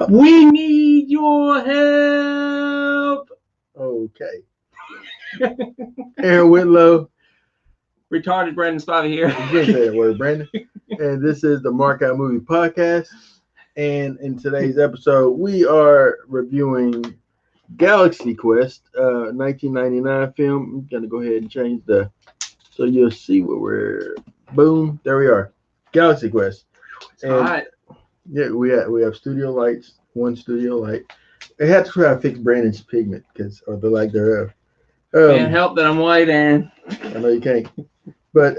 We need your help. Okay. Aaron Whitlow. Retarded Brandon Spivey here. You can't say that word, Brandon. And this is the Markout Movie Podcast. And in today's episode, we are reviewing Galaxy Quest, 1999 film. I'm going to go ahead and change so you'll see where we're, boom, there we are. Galaxy Quest. It's hot. Yeah, we have studio lights, one studio light. I had to try to fix Brandon's pigment, or the lack thereof. Can't help that I'm white, and I know you can't. But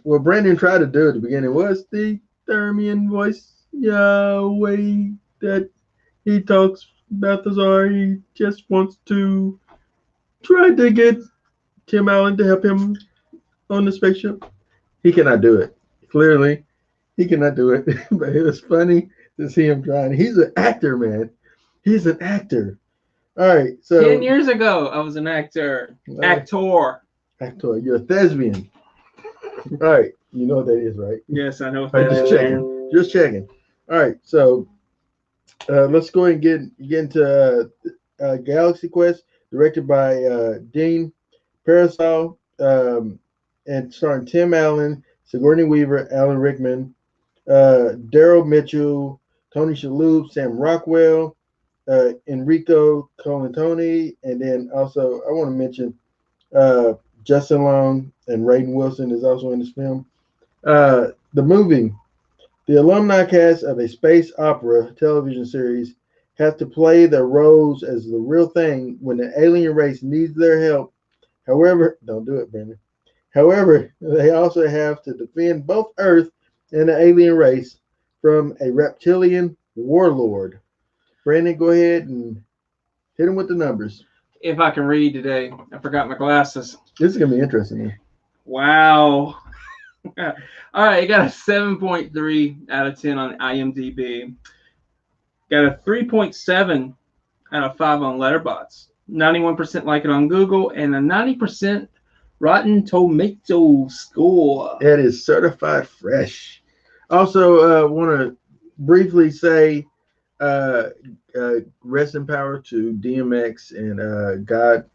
what Brandon tried to do at the beginning was the Thermian voice, Yahweh, that he talks Balthazar. He just wants to try to get Tim Allen to help him on the spaceship. He cannot do it. Clearly, he cannot do it. But it was funny to see him trying. He's an actor, man. He's an actor. All right, so 10 years ago, I was an actor. Actor. You're a thespian. All right, you know what that is, right? Yes, I know what All right, that is. Just checking. All right, so let's go ahead and get into Galaxy Quest, directed by Dean Parasol, and starring Tim Allen, Sigourney Weaver, Alan Rickman, Daryl Mitchell, Tony Shalhoub, Sam Rockwell, Enrico Colantoni, and then also I want to mention Justin Long and Rainn Wilson is also in this film. The movie, the alumni cast of a space opera television series have to play their roles as the real thing when the alien race needs their help. However, don't do it, Brandon. However, they also have to defend both Earth and the alien race from a reptilian warlord. Brandon, go ahead and hit him with the numbers. If I can read today. I forgot my glasses. This is going to be interesting, man. Wow. All right, you got a 7.3 out of 10 on IMDb. Got a 3.7 out of 5 on Letterboxd. 91% like it on Google, and a 90% Rotten Tomato score. It is certified fresh. Also, want to briefly say rest in power to DMX, and God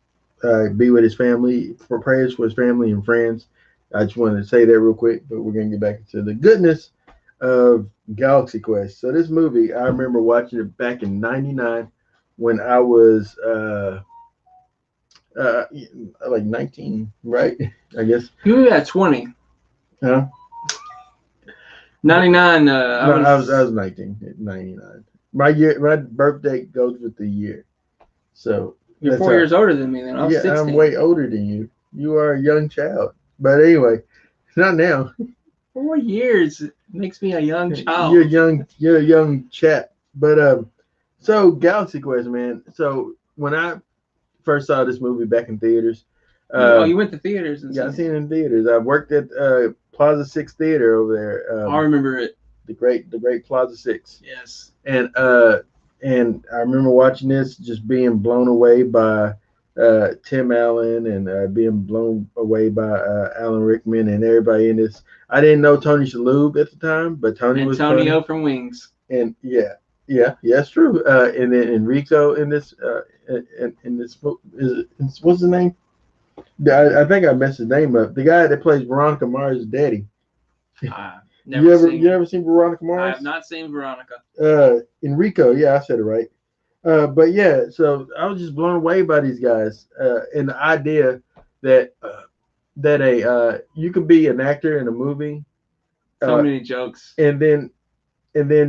be with his family, for prayers for his family and friends. I just wanted to say that real quick, but we're going to get back into the goodness of Galaxy Quest. So this movie, I remember watching it back in 99 when I was like 19, right? I guess. You were at 20. Huh? 99. I was 19 at 99. My birthday goes with the year. So you're 4 years older than me then. I'm 16. I'm way older than you. You are a young child. But anyway, not now. 4 years makes me a young child. You're a young chap. But so Galaxy Quest, man. So when I first saw this movie back in theaters. You went to theaters? Yeah, I seen it in theaters. I worked at Plaza 6 Theater over there. I remember it. The great Plaza 6. Yes. And I remember watching this, just being blown away by Tim Allen, and being blown away by Alan Rickman and everybody in this. I didn't know Tony Shalhoub at the time, but Tony was Antonio funny. from Wings. And yeah, it's true. And then Enrico in this what's his name? I think I messed his name up. The guy that plays Veronica Mars' daddy. You ever seen Veronica Mars? I have not seen Veronica. Enrico, yeah, I said it right. But yeah, so I was just blown away by these guys, and the idea that you could be an actor in a movie. So many jokes. And then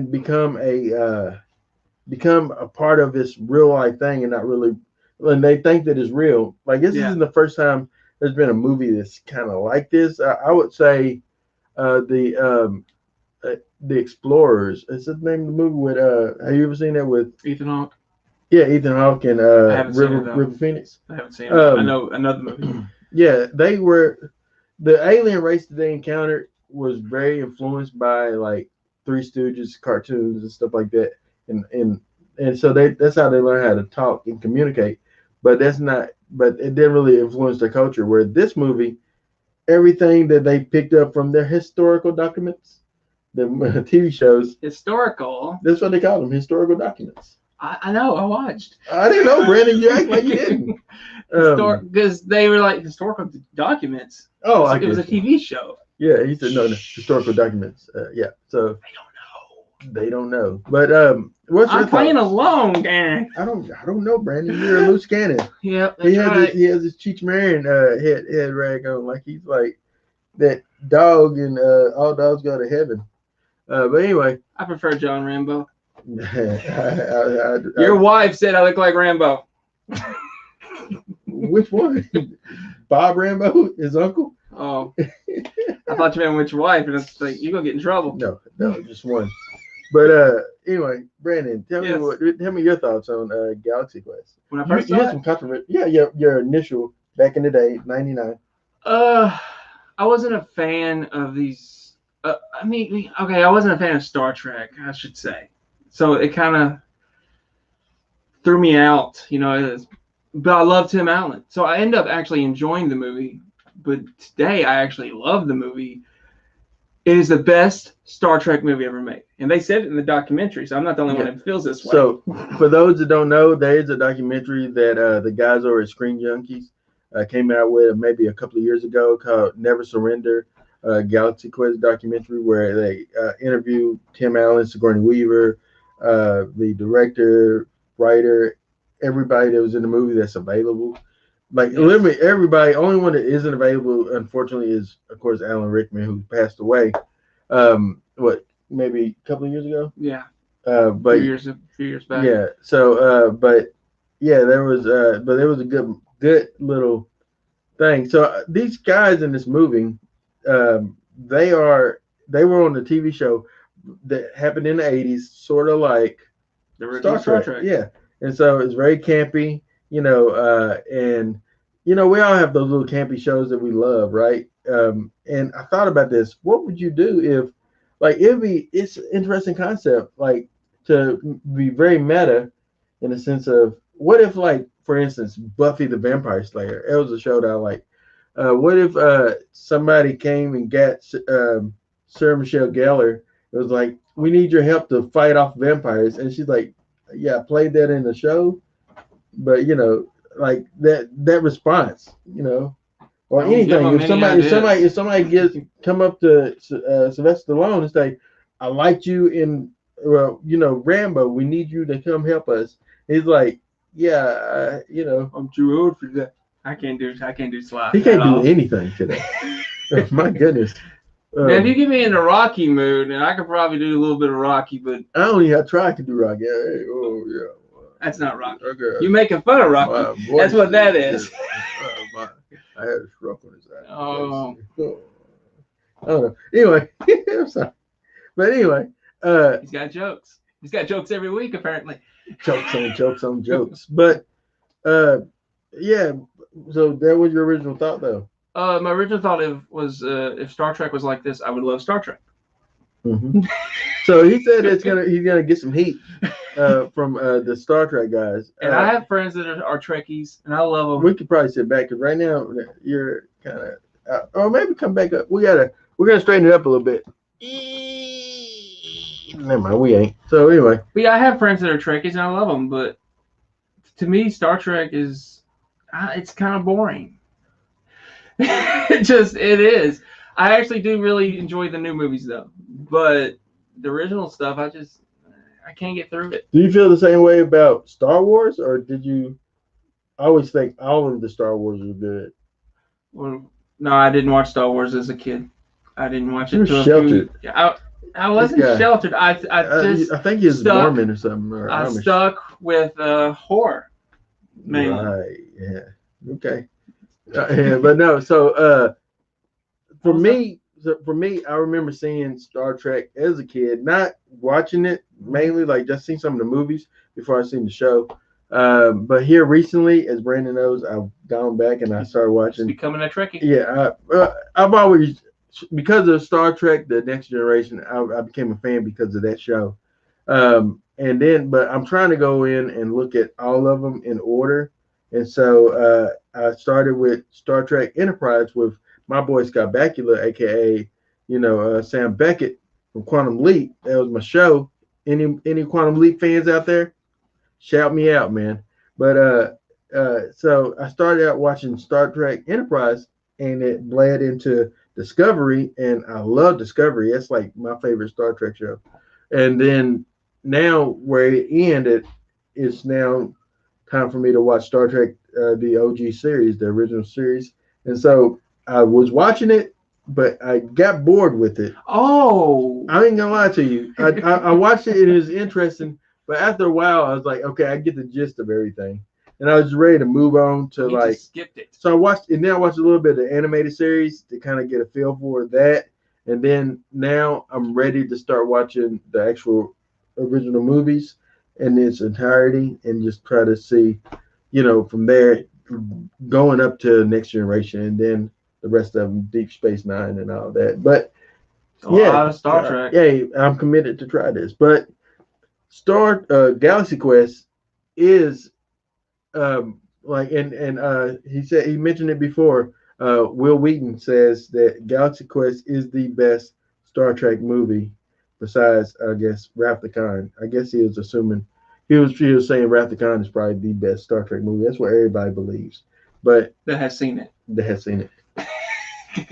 become a part of this real life thing, and not really. And they think that it's real. Like this isn't the first time there's been a movie that's kind of like this. I would say the Explorers. Is that the name of the movie with? Have you ever seen that with Ethan Hawke? Yeah, Ethan Hawke and River Phoenix. I haven't seen it. I know another movie. Yeah, they were the alien race that they encountered was very influenced by like Three Stooges cartoons and stuff like that, and so that's how they learn how to talk and communicate. But it didn't really influence their culture. Where this movie, everything that they picked up from their historical documents, the TV shows. Historical. That's what they call them, historical documents. I know. I watched. I didn't know, Brandon. You act like you didn't. Because they were like historical documents. Oh, it was a TV show. Yeah, he said no historical documents. Yeah, so they don't know. But what's your I'm playing thoughts? alone, gang. I don't know, Brandon. You're a loose cannon. Yep, that's right. He has his Cheech Marin head rag on, like he's like that dog in All Dogs Go to Heaven. But anyway, I prefer John Rambo. I, Your wife said I look like Rambo. Which one? Bob Rambo, his uncle? Oh, I thought you meant which wife, and it's like you gonna get in trouble. No, just one. But anyway, Brandon, tell me your thoughts on Galaxy Quest. When I first you had some controversy. Yeah, your initial back in the day, '99. I wasn't a fan of these. I wasn't a fan of Star Trek, I should say. So it kind of threw me out, but I love Tim Allen. So I ended up actually enjoying the movie. But today I actually love the movie. It is the best Star Trek movie ever made. And they said it in the documentary, so I'm not the only one that feels this way. So for those that don't know, there is a documentary that the guys over at Screen Junkies came out with maybe a couple of years ago called Never Surrender, Galaxy Quest documentary, where they interview Tim Allen, Sigourney Weaver, the director, writer, everybody that was in the movie that's available. Like literally everybody. Only one that isn't available, unfortunately, is of course Alan Rickman, who passed away. Maybe a couple of years ago? Yeah. But a few years back. Yeah. So, but yeah, there was a good little thing. So these guys in this movie, they were on the TV show that happened in the '80s, sort of like the original Star Trek. Yeah, and so it's very campy. And we all have those little campy shows that we love, right? And I thought about this. What would you do if, it's an interesting concept, like to be very meta in the sense of what if, like, for instance, Buffy the Vampire Slayer, it was a show that I like. What if somebody came and got Sarah Michelle Gellar? It was like, we need your help to fight off vampires. And she's like, yeah, I played that in the show. But like that response, or anything. If somebody come up to Sylvester Stallone and say, "I liked you in, Rambo. We need you to come help us." He's like, "Yeah, I'm too old for that. I can't do slap." He can't do anything today. My goodness. Now, if you get me in the Rocky mood, and I could probably do a little bit of Rocky, but I only have tried to do Rocky. Hey, oh yeah. That's not Rocky. Okay. You making fun of Rocky. That's what that is. I had a stroke on his eye. Oh. I don't know. Anyway, I'm sorry. But anyway. He's got jokes. He's got jokes every week, apparently. Jokes on jokes on jokes. But, yeah. So that was your original thought, though? My original thought was if Star Trek was like this, I would love Star Trek. Mm-hmm. So he said he's gonna get some heat from the Star Trek guys. And I have friends that are Trekkies, and I love them. We could probably sit back because right now you're kind of, or maybe come back up. We're gonna straighten it up a little bit. Never mind, we ain't. So anyway. But yeah, I have friends that are Trekkies, and I love them. But to me, Star Trek is it's kind of boring. It is. I actually do really enjoy the new movies though, but the original stuff, I can't get through it. Do you feel the same way about Star Wars, or did you always think all of the Star Wars were good? Well, no, I didn't watch Star Wars as a kid. I didn't watch it. You're sheltered. I wasn't sheltered. I think he was Mormon or something. Or I Amish. stuck with horror mainly. Right. Yeah. Okay. But no. So for me, I remember seeing Star Trek as a kid, not watching it mainly, like just seeing some of the movies before I seen the show. But here recently, as Brandon knows, I've gone back and I started watching. It's becoming a Trekkie. Yeah, I've always, because of Star Trek: The Next Generation, I became a fan because of that show. But I'm trying to go in and look at all of them in order. And so I started with Star Trek Enterprise with my boy Scott Bakula, aka Sam Beckett, from Quantum Leap. That was my show. Any Quantum Leap fans out there? Shout me out, man. But so I started out watching Star Trek Enterprise, and it bled into Discovery, and I love Discovery. That's like my favorite Star Trek show. And then now where it ended, it's now time for me to watch Star Trek, the OG series, the original series. And so I was watching it, but I got bored with it. Oh, I ain't gonna lie to you. I watched it, and it was interesting, but after a while, I was like, okay, I get the gist of everything, and I was ready to move on to you just skipped it. So I watched, and then I watched a little bit of the animated series to kind of get a feel for that, and then now I'm ready to start watching the actual original movies in its entirety, and just try to see, from there, going up to Next Generation, and then the rest of them, Deep Space Nine and all that. But A lot of Star Trek. yeah, I'm committed to try this. But Galaxy Quest is like, and he mentioned it before. Will Wheaton says that Galaxy Quest is the best Star Trek movie besides, I guess, Wrath of Khan. I guess he was assuming he was saying Wrath of Khan is probably the best Star Trek movie. That's what everybody believes. But That has seen it.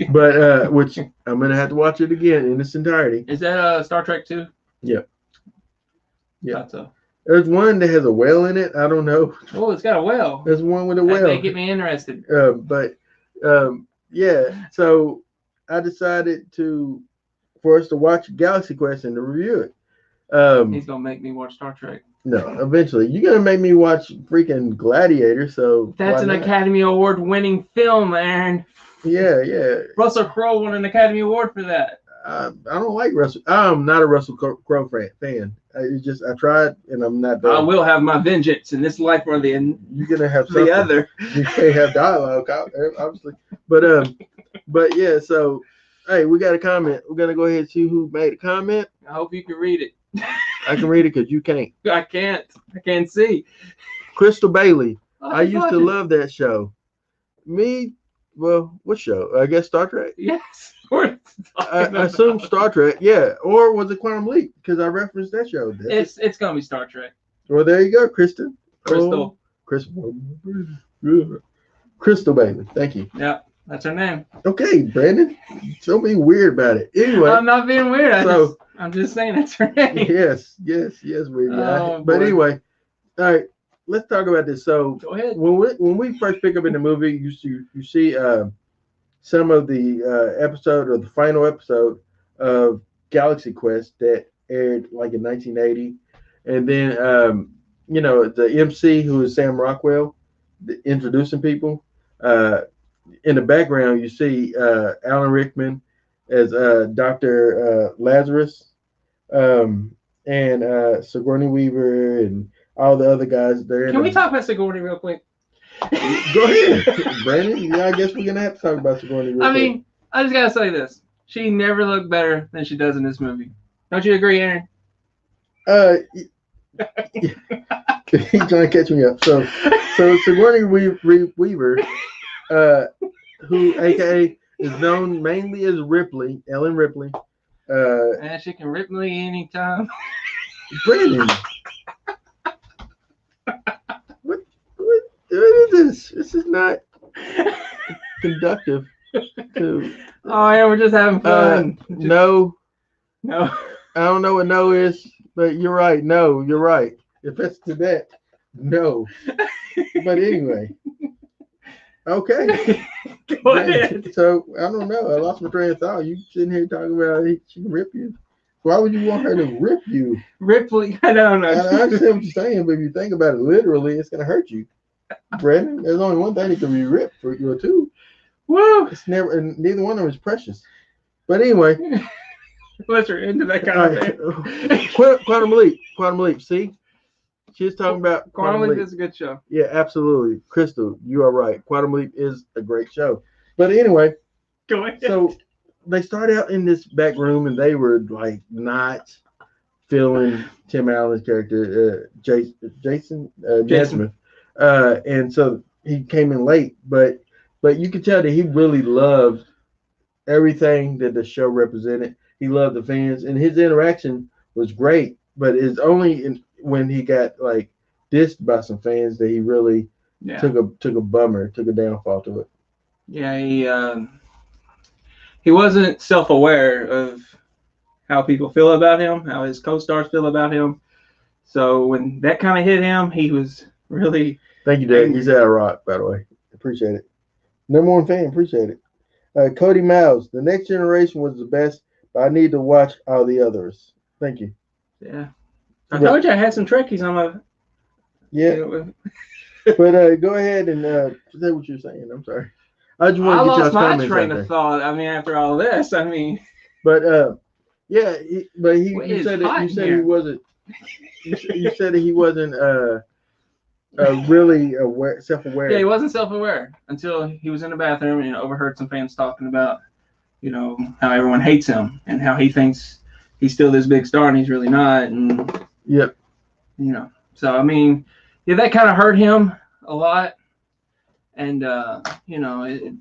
But which I'm gonna have to watch it again in its entirety. Is that Star Trek 2? Yeah. Thought so. There's one that has a whale in it. I don't know. Oh, it's got a whale. There's one with a That whale. may get me interested. Yeah. So I decided for us to watch Galaxy Quest and to review it. He's gonna make me watch Star Trek. No, eventually you're gonna make me watch freaking Gladiator. So that's an Academy Award winning film, Aaron. Yeah. Russell Crowe won an Academy Award for that. I don't like Russell. I'm not a Russell Crowe fan. I tried, and I'm not done. I will have my vengeance in this life or you're gonna have something. the other. You can't have dialogue, obviously. But yeah. So, hey, we got a comment. We're gonna go ahead and see who made a comment. I hope you can read it. I can read it because you can't. I can't. I can't see. Crystal Bailey. Oh, I used to love that show. Me. Well, what show? I guess Star Trek. Yes. I assume Star Trek. Yeah. Or was it Quantum Leap? Because I referenced that show. It's gonna be Star Trek. Well, there you go, Kristen. Crystal. Crystal Bailey. Thank you. Yeah, that's her name. Okay, Brandon. Don't be weird about it. Anyway. I'm not being weird. I'm just saying that's her name. Yes, weird. Oh, but anyway, all right. Let's talk about this. So, go ahead. When we first pick up in the movie, you see some of the episode or the final episode of Galaxy Quest that aired like in 1980, and then the MC, who is Sam Rockwell, introducing people. In the background, you see Alan Rickman as Dr. Lazarus, and Sigourney Weaver and all the other guys there. Can we talk about Sigourney real quick? Go ahead, Brandon. Yeah, I guess we're gonna have to talk about Sigourney real quick. I just gotta say this: she never looked better than she does in this movie. Don't you agree, Aaron? He's trying to catch me up. So Sigourney Weaver, who AKA is known mainly as Ripley, Ellen Ripley. And she can rip me anytime. Brandon. What is this? This is not conductive to. Oh yeah, we're just having fun. No. I don't know what no is, but you're right. No, you're right. If it's to that, no. But anyway. Okay. Go ahead. So I don't know. I lost my train of thought. You sitting here talking about she can rip you. Why would you want her to rip you? Ripley, I don't know. I understand what you're saying, but if you think about it literally, it's gonna hurt you. Brandon, there's only one thing that can be ripped for you or two. Woo! It's never, and neither one of them is precious. But anyway, unless you're into that kind of thing. Quantum Leap. See, she's talking about Quantum Leap is a good show. Yeah, absolutely, Crystal, you are right. Quantum Leap is a great show. But anyway, go ahead. So they started out in this back room, and they were like not feeling Tim Allen's character, Jason Nesmith. And so he came in late, but you could tell that he really loved everything that the show represented, he loved the fans, and his interaction was great. But it's only when he got like dissed by some fans that he really Yeah. took a bummer, took a downfall to it. Yeah, he wasn't self-aware of how people feel about him, how his co-stars feel about him. So when that kind of hit him, he was really Thank you, Dad. angry. He's at a rock, by the way. Appreciate it. Number one fan, appreciate it. Cody Miles, the next generation was the best, but I need to watch all the others. Thank you. Yeah. I told you I had some Trekkies on my. Yeah. You know, But go ahead and say what you're saying. I'm sorry. I just want I to get lost y'all's my comments train out of there. thought. I mean, after all this, I mean. But yeah, but What you is said that hot you in said here? he wasn't. You said that he wasn't really aware, self-aware. Yeah, he wasn't self-aware until he was in the bathroom and overheard some fans talking about, how everyone hates him and how he thinks he's still this big star and he's really not. And Yep. So I mean, yeah, that kind of hurt him a lot, and it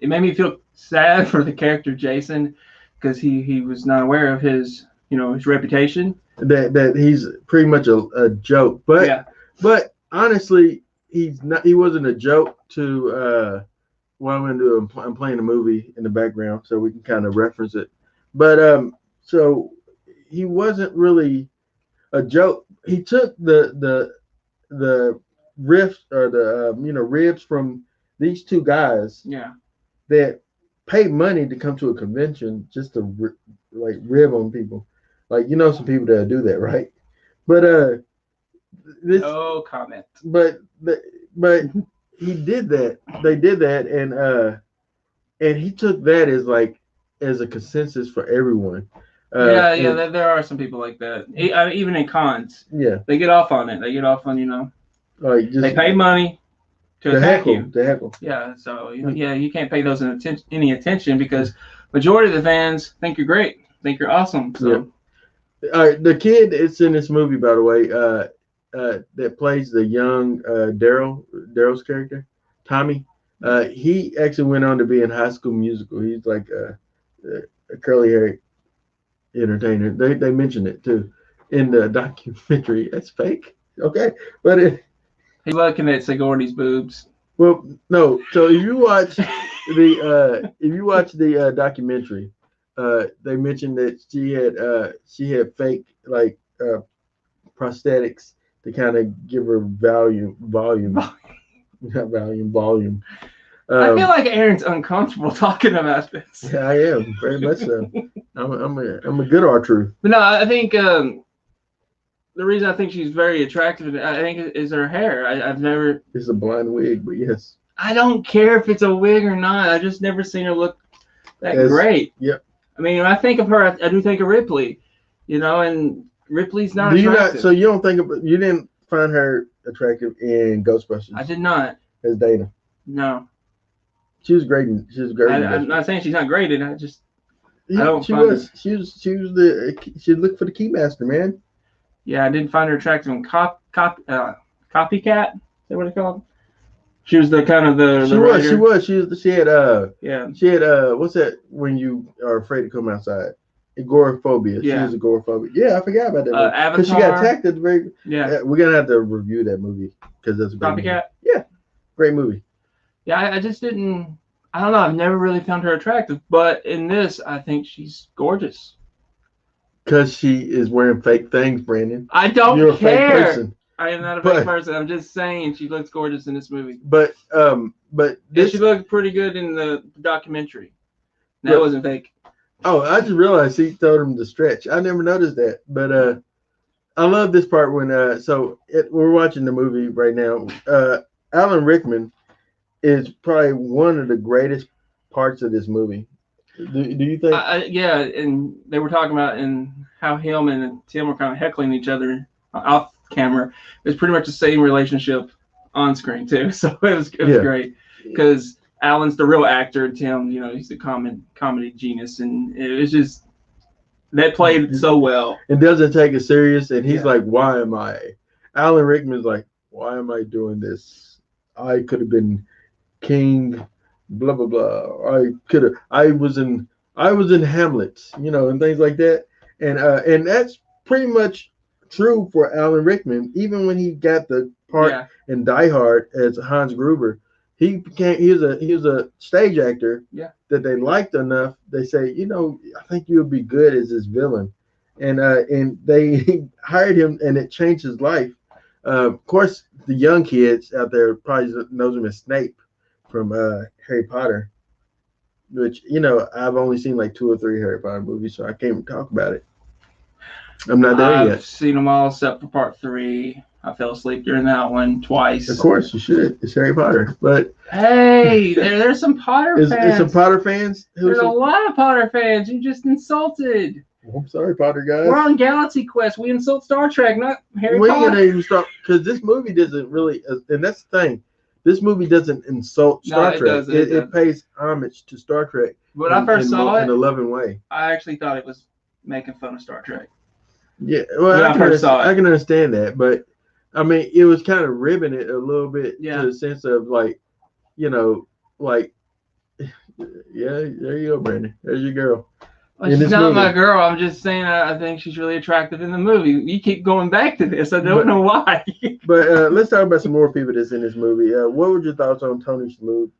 made me feel sad for the character Jason because he was not aware of his reputation. That he's pretty much a joke, but Yeah. but honestly, he's not. He wasn't a joke to. What I'm going to do, I'm playing a movie in the background, so we can kind of reference it. But so he wasn't really a joke. He took the riffs or the ribs from these two guys Yeah. that pay money to come to a convention just to like rib on people. Like some people that do that, right? But this, No comment. but but he did that. They did that, and he took that as like as a consensus for everyone. Yeah, And, there are some people like that. Even in cons, yeah, they get off on it. They get off on like just they pay money to attack you. to heckle. Yeah, so you can't pay those any attention because majority of the fans think you're great, think you're awesome. So All right, the kid it's in this movie, by the way, that plays the young Daryl's character, Tommy. He actually went on to be in High School Musical. He's like a curly haired entertainer. They mentioned it too in the documentary. That's fake, okay? But he's looking at Sigourney's boobs. well, no. So if you watch the documentary, they mentioned that she had fake like prosthetics to kind of give her volume, not volume. I feel like Aaron's uncomfortable talking about this. Yeah, I am very much so. I'm a good R-Truth. But no, I think the reason I think she's very attractive, I think, is her hair. I've never. It's a blind wig, but yes. I don't care if it's a wig or not. I just never seen her look that great. Yep. I mean, when I think of her, I do think of Ripley, and Ripley's not attractive. So you don't think you didn't find her attractive in Ghostbusters? I did not. As Dana. No. She was great. I'm not saying she's not great, and I just. Yeah, I don't she find was. She looked for the Keymaster, man. Yeah, I didn't find her attractive in Copycat. Is that what it's called? She was the kind of the. She had Yeah. She had what's that when you are afraid to come outside? Agoraphobia. Yeah. She was agoraphobic. Yeah, I forgot about that. Avatar. Because she got attacked at the very. Yeah. We're gonna have to review that movie because that's a great Copycat. movie. Yeah, great movie. Yeah, I just didn't. I don't know. I've never really found her attractive, but in this, I think she's gorgeous. Because she is wearing fake things, Brandon. I don't You're care. A fake person. I am not a fake person. I'm just saying she looks gorgeous in this movie. But she looked pretty good in the documentary. That wasn't fake. Oh, I just realized he told him to stretch. I never noticed that. But I love this part when we're watching the movie right now. Alan Rickman is probably one of the greatest parts of this movie. Do you think? Yeah, and they were talking about how him and Tim were kind of heckling each other off camera. It was pretty much the same relationship on screen too. So it was great because Alan's the real actor, and Tim, he's the comedy genius, and it was just that played so well. It doesn't take it serious, and he's like, "Why am I?" Alan Rickman's like, "Why am I doing this? I could have been king." Blah blah blah. I was in I was in Hamlet, and things like that. And that's pretty much true for Alan Rickman. Even when he got the part Yeah, in Die Hard as Hans Gruber, he was a stage actor yeah. that they liked enough. They say, I think you would be good as this villain, and they hired him, and it changed his life. Of course, the young kids out there probably knows him as Snape from Harry Potter, which I've only seen like 2 or 3 Harry Potter movies, so I can't even talk about it. I'm not there I've yet. seen them all except for part three. I fell asleep during that one Of twice. course, you should. It's Harry Potter, but Hey, there's some Potter is some fans. Potter fans There's who's a some. lot of Potter fans. You just insulted. I'm sorry, Potter We're guys. on Galaxy Quest. We insult Star Trek, not Harry We ain't gonna Potter. even start because this movie doesn't really, and that's the thing. This movie doesn't insult No, Star it Trek. doesn't. It It doesn't. pays homage to Star Trek When I first saw in it, a loving way. I actually thought it was making fun of Star Trek. Yeah, well, When I first saw I it. can understand that, but I mean, it was kind of ribbing it a little bit to Yeah. the sense of like, you know, like, yeah, there you go, Brandon. There's your girl Well, in she's this not my movie. girl. I'm just saying I think she's really attractive in the movie. You keep going back to this. I don't But know why. but let's talk about some more people that's in this movie. What were your thoughts on Tony Shalhoub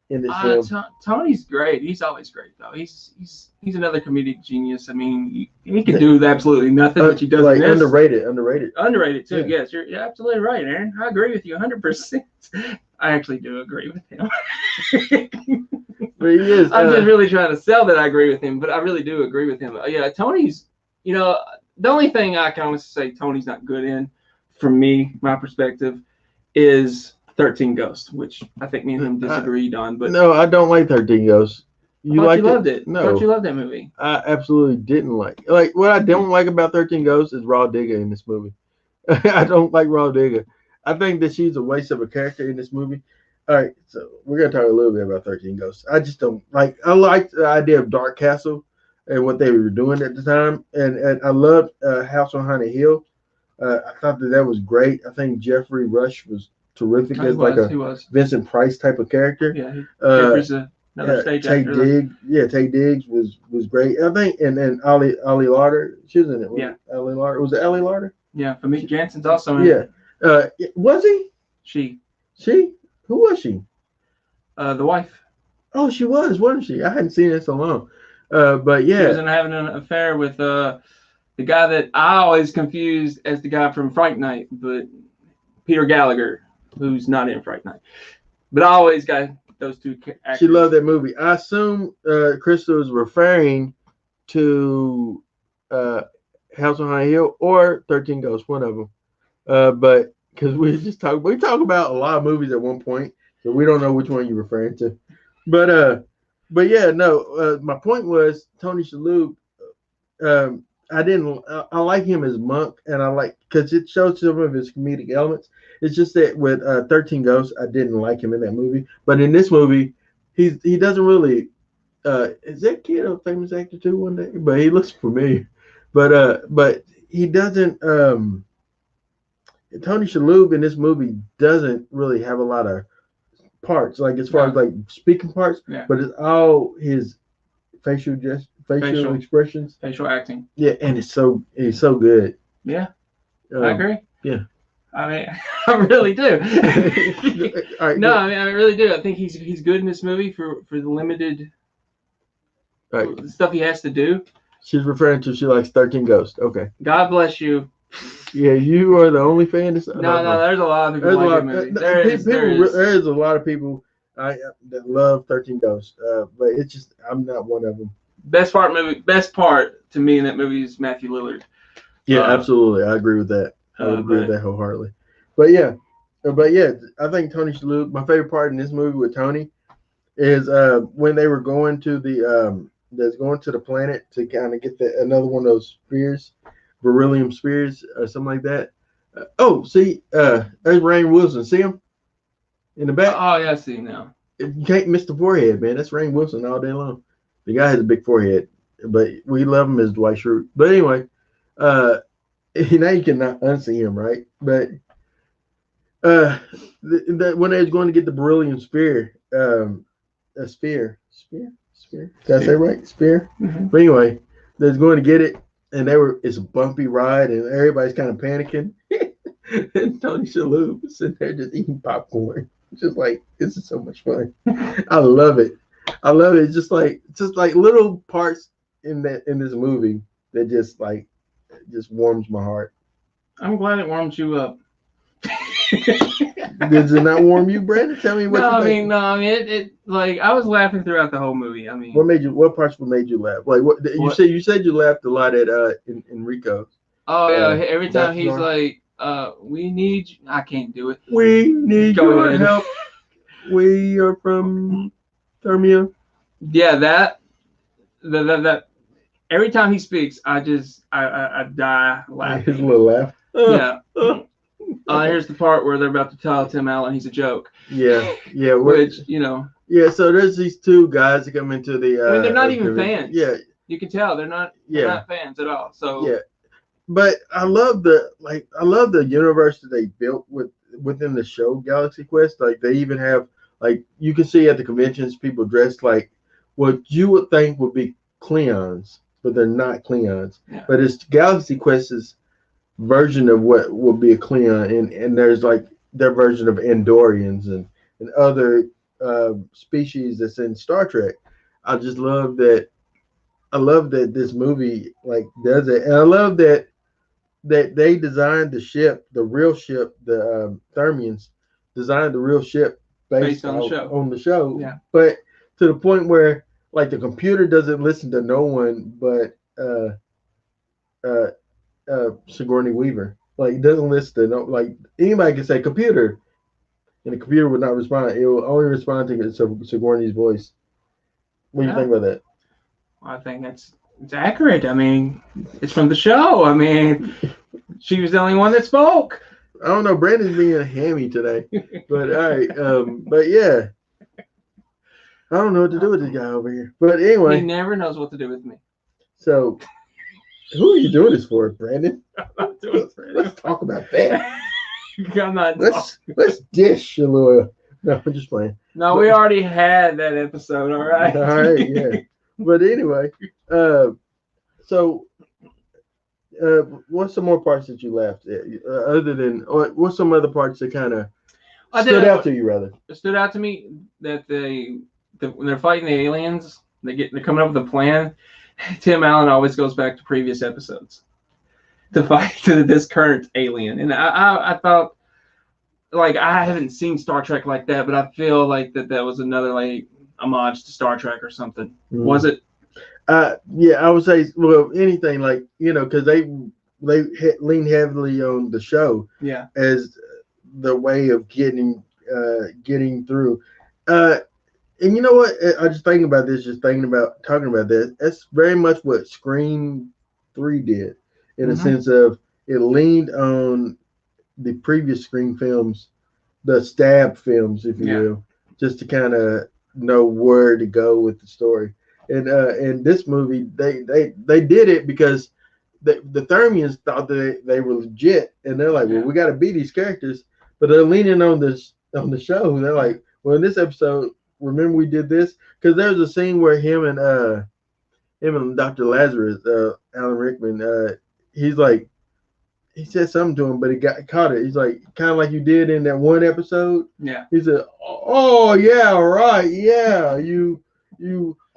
in this film? Tony's great. He's always great though. He's another comedic genius. I mean, he can do absolutely nothing, which he does Like in this. underrated. Underrated too. Yeah. Yes, you're absolutely right, Aaron. I agree with you 100%. I actually do agree with him. But he is. I'm just really trying to sell that I agree with him, but I really do agree with him. Yeah, Tony's. The only thing I can honestly say Tony's not good in, from me, my perspective, is 13 Ghosts, which I think me and him disagreed on. But no, I don't like 13 Ghosts. I thought you loved it. No, I thought you loved that movie. I absolutely didn't like. Like what I don't like about 13 Ghosts is Raw Digger in this movie. I don't like Raw Digger. I think that she's a waste of a character in this movie. All right, so we're gonna talk a little bit about 13 Ghosts. I just don't like. I like the idea of Dark Castle and what they were doing at the time, and I loved House on Haunted Hill. I thought that was great. I think Jeffrey Rush was terrific as like He a was. Vincent Price type of character. Yeah, Uh, Jeffrey's another stage actor. Tay Diggs was great. I think, and then Ali Larder, she was in it. Yeah. Ali Larder, was it Ali Larder? Yeah, Famke Janssen's also in Yeah. Was he? She, She? Who was she? the wife. Oh, she wasn't she? I hadn't seen it so long. But She was yeah, having an affair with the guy that I always confused as the guy from Fright Night, but Peter Gallagher, who's not in Fright Night. But I always got those two actors. she loved that movie. I assume Crystal was referring to House on High Hill or 13 Ghosts, one of them. But because we talk about a lot of movies at one point, so we don't know which one you're referring to. But yeah, no. My point was Tony Shalhoub. I like him as Monk, and I like because it shows some of his comedic elements. It's just that with 13 Ghosts, I didn't like him in that movie. But in this movie, he doesn't really. Is that kid a famous actor too? One day, but he looks familiar. But he doesn't. Tony Shalhoub in this movie doesn't really have a lot of parts, like as far as like speaking parts, but it's all his facial expressions, facial acting. Yeah, and he's so good. Yeah, I agree. Yeah, I mean, I really do. All right, no, I mean, I really do. I think he's good in this movie for the limited stuff he has to do. She's referring to she likes 13 Ghosts. Okay. God bless you. Yeah, you are the only fan. No, there's a lot of people like that movie. There is a lot of people that love 13 Ghosts, but it's just I'm not one of them. Best part to me in that movie is Matthew Lillard. Yeah, absolutely. I agree with that. I would agree with that wholeheartedly. But yeah, I think Tony Shalhoub. My favorite part in this movie with Tony is when they were going to the planet to kind of get another one of those spheres. Beryllium spheres or something like that. See, there's Rainn Wilson. See him in the back? Oh, yeah, I see him now. You can't miss the forehead, man. That's Rainn Wilson all day long. The guy has a big forehead, but we love him as Dwight Schrute. But anyway, now you cannot unsee him, right? But when they was going to get the beryllium sphere, Spear. Did I say right? Spear. Mm-hmm. But anyway, they're going to get it, and it's a bumpy ride, and everybody's kind of panicking. And Tony Shalhoub is sitting there just eating popcorn, just like this is so much fun. I love it. I love it. It's just like little parts in this movie that just warms my heart. I'm glad it warms you up. Does it not warm you, Brandon? Tell me what you think. No, I mean it like I was laughing throughout the whole movie. I mean, What parts made you laugh? Like what you said you laughed a lot at Enrico. Oh yeah, every time he's Balthazar. like, we need you. I can't do it. We need Go your ahead. help. We are from Thermia. Yeah, that every time he speaks, I die laughing. His little laugh. Yeah. Here's the part where they're about to tell Tim Allen he's a joke. Yeah. Which, you know. Yeah, so there's these two guys that come into the. I mean, they're not even fans. Yeah. You can tell they're not fans at all. So. Yeah. But I love the universe that they built within the show Galaxy Quest. Like they even have you can see at the conventions people dressed like what you would think would be Klingons, but they're not Klingons. Yeah. But it's Galaxy Quest's version of what would be a Klingon, and there's like their version of Andorians and other species that's in Star Trek. I just love that. I love that this movie does it, and I love that they designed the ship, the real ship, the Thermians designed the real ship based on the show. On the show. Yeah. But to the point where the computer doesn't listen to no one but Sigourney Weaver. It doesn't listen to anybody can say computer, and the computer would not respond. It will only respond to Sigourney's voice. What do you think about that? I think it's accurate. I mean, it's from the show. I mean, she was the only one that spoke. I don't know. Brandon's being a hammy today, but all right. But yeah, I don't know what to do with this guy over here. But anyway, he never knows what to do with me. So, who are you doing this for, Brandon? I'm not doing it for anyone. Let's talk about that. I'm not. Let's dish a little. No, I'm just playing. No, we already had that episode. All right. All right. Yeah. But anyway, so what's some more parts that you laughed at, other than what's some other parts that kind of stood out to you? Rather, it stood out to me that when they're fighting the aliens, they're coming up with a plan. Tim Allen always goes back to previous episodes to fight this current alien, and I thought I haven't seen Star Trek like that, but I feel like that was another homage to Star Trek or something. Was it? Yeah, I would say anything because they lean heavily on the show as the way of getting through. And you know what? I just thinking about this, talking about this. That's very much what Scream 3 did, in a sense of it leaned on the previous Scream films, the stab films, if you will, just to kind of know where to go with the story. And in this movie, they did it because the Thermians thought that they were legit, and they're like, well, we got to beat these characters, but they're leaning on the show. They're like, well, in this episode, remember we did this, because there's a scene where him and Dr. Lazarus, Alan Rickman, he said something to him, but he got caught it. He's like, kind of like you did in that one episode. Yeah. He said, oh yeah, right, yeah, you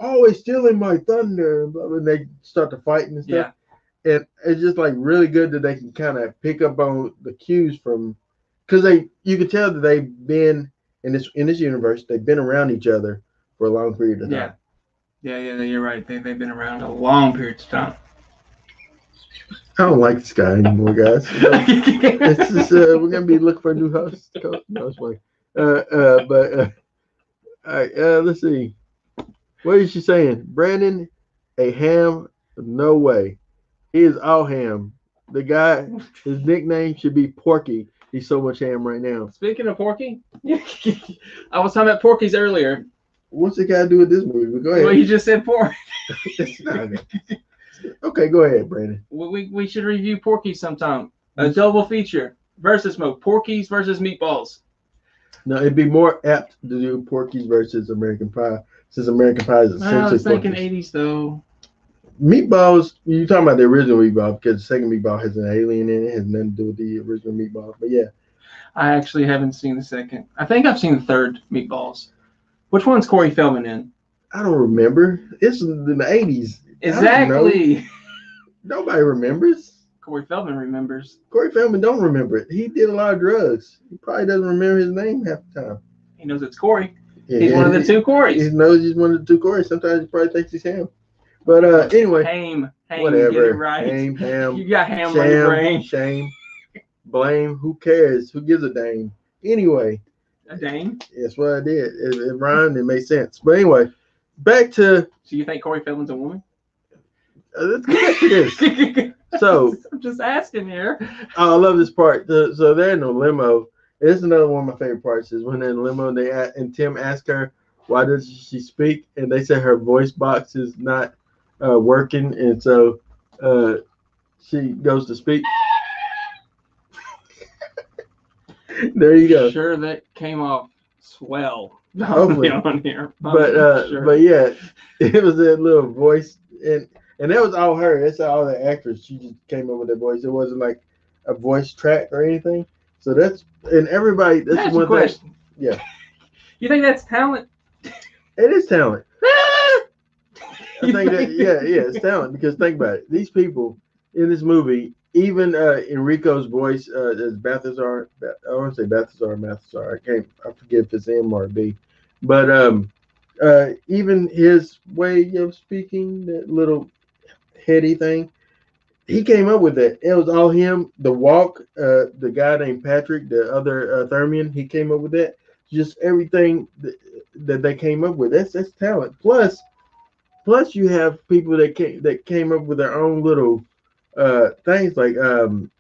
always stealing my thunder. When they start to fight and stuff. Yeah. And it's just really good that they can kind of pick up on the cues from, because you can tell that they've been in this universe, they've been around each other for a long period of time. Yeah, you're right. They've been around a long period of time. I don't like this guy anymore, guys. It's just, we're gonna be looking for a new host. No, it's fine. But all right, let's see. What is she saying? Brandon, a ham? No way. He is all ham. The guy, his nickname should be Porky. He's so much ham right now. Speaking of Porky, I was talking about Porky's earlier. What's it got to do with this movie? Go ahead. Well, you just said Porky. It's not. Okay, go ahead, Brandon. We should review Porky sometime. A double feature versus mode. Porky's versus Meatballs. No, it'd be more apt to do Porky's versus American Pie, since American Pie is I essentially was thinking fortress. 80s though. Meatballs, you talking about the original Meatball because the second Meatball has an alien in it. It has nothing to do with the original Meatball. But yeah, I actually haven't seen the second. I think I've seen the third Meatballs. Which one's Corey Feldman in? I don't remember. It's in the 80s. I don't know. Exactly. Nobody remembers. Corey Feldman remembers. Corey Feldman don't remember it. He did a lot of drugs. He probably doesn't remember his name half the time. He knows it's Corey. Yeah, He's one of the two He Corys. knows he's one of the two Corys. Sometimes he probably thinks he's him. But anyway, Ham, get it whatever. right. Ham, You got ham on your brain. shame, blame. Who cares? Who gives a dame? Anyway, A dame? that's what I did. It rhymed. It made sense. But anyway, back to. So you think Corey Feldman's a woman? Let's get back to this. So I'm just asking here. I love this part. So they're in the limo. This is another one of my favorite parts. Is when they're in the limo and Tim asks her why does she speak, and they say her voice box is not working, and so she goes to speak. There you go. Sure, that came off swell. Hopefully. On here. But yeah, it was that little voice, and that was all her. That's all the actress. She just came up with that voice. It wasn't like a voice track or anything. So that's and everybody. That's one question. Yeah. You think that's talent? It is talent. I think that it's talent because think about it. These people in this movie, even Enrico's voice as Balthazar. I want to say Balthazar. I forget if it's M or B, but even his way of speaking, that little heady thing, he came up with that. It was all him. The walk, the guy named Patrick, the other Thermian, he came up with that. Just everything that they came up with. That's talent. Plus you have people that came up with their own little things like Sam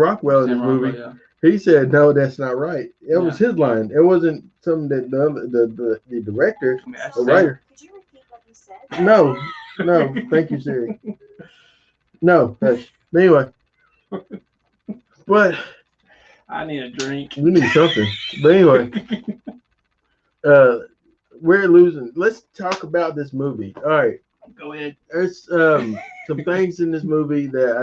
Rockwell in this movie. Yeah. He said, "No, that's not right." It was his line. It wasn't something that the director, the writer. Could you repeat what you said? No. Thank you, Siri. No. Anyway, but I need a drink. You need something. But anyway, we're losing. Let's talk about this movie. All right. Go ahead. There's some things in this movie that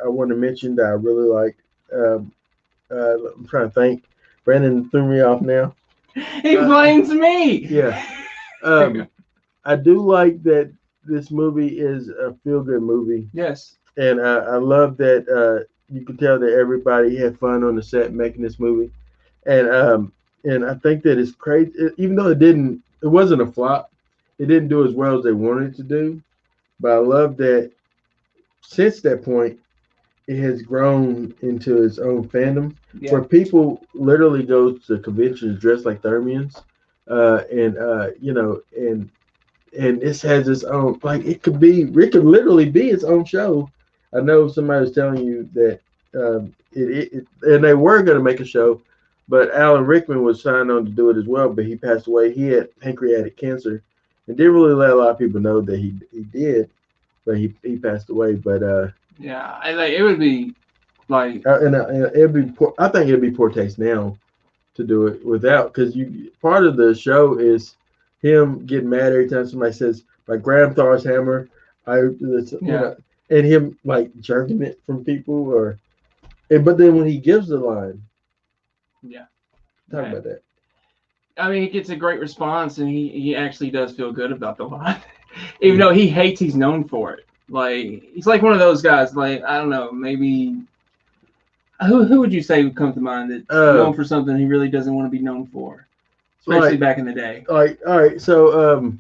I want to mention that I really like. I'm trying to think. Brandon threw me off now. He blames me. Yeah. I do like that this movie is a feel-good movie. Yes. And I love that you can tell that everybody had fun on the set making this movie. And I think that it's crazy. Even though it wasn't a flop. It didn't do as well as they wanted it to do. But I love that since that point, it has grown into its own fandom where people literally go to conventions dressed like Thermians. And this has its own, like it could literally be its own show. I know somebody was telling you that and they were going to make a show, but Alan Rickman was signed on to do it as well, but he passed away. He had pancreatic cancer and didn't really let a lot of people know that he did, but he passed away. But it would be like, it'd be I think it'd be poor taste now to do it without, because part of the show is him getting mad every time somebody says my grandfather's hammer, and him like jerking it from people but then when he gives the line, talk about that. I mean, he gets a great response, and he actually does feel good about the line, even though he hates. He's known for it. Like he's like one of those guys. Like I don't know, maybe who would you say would come to mind that's known for something he really doesn't want to be known for, especially back in the day. Like all right, so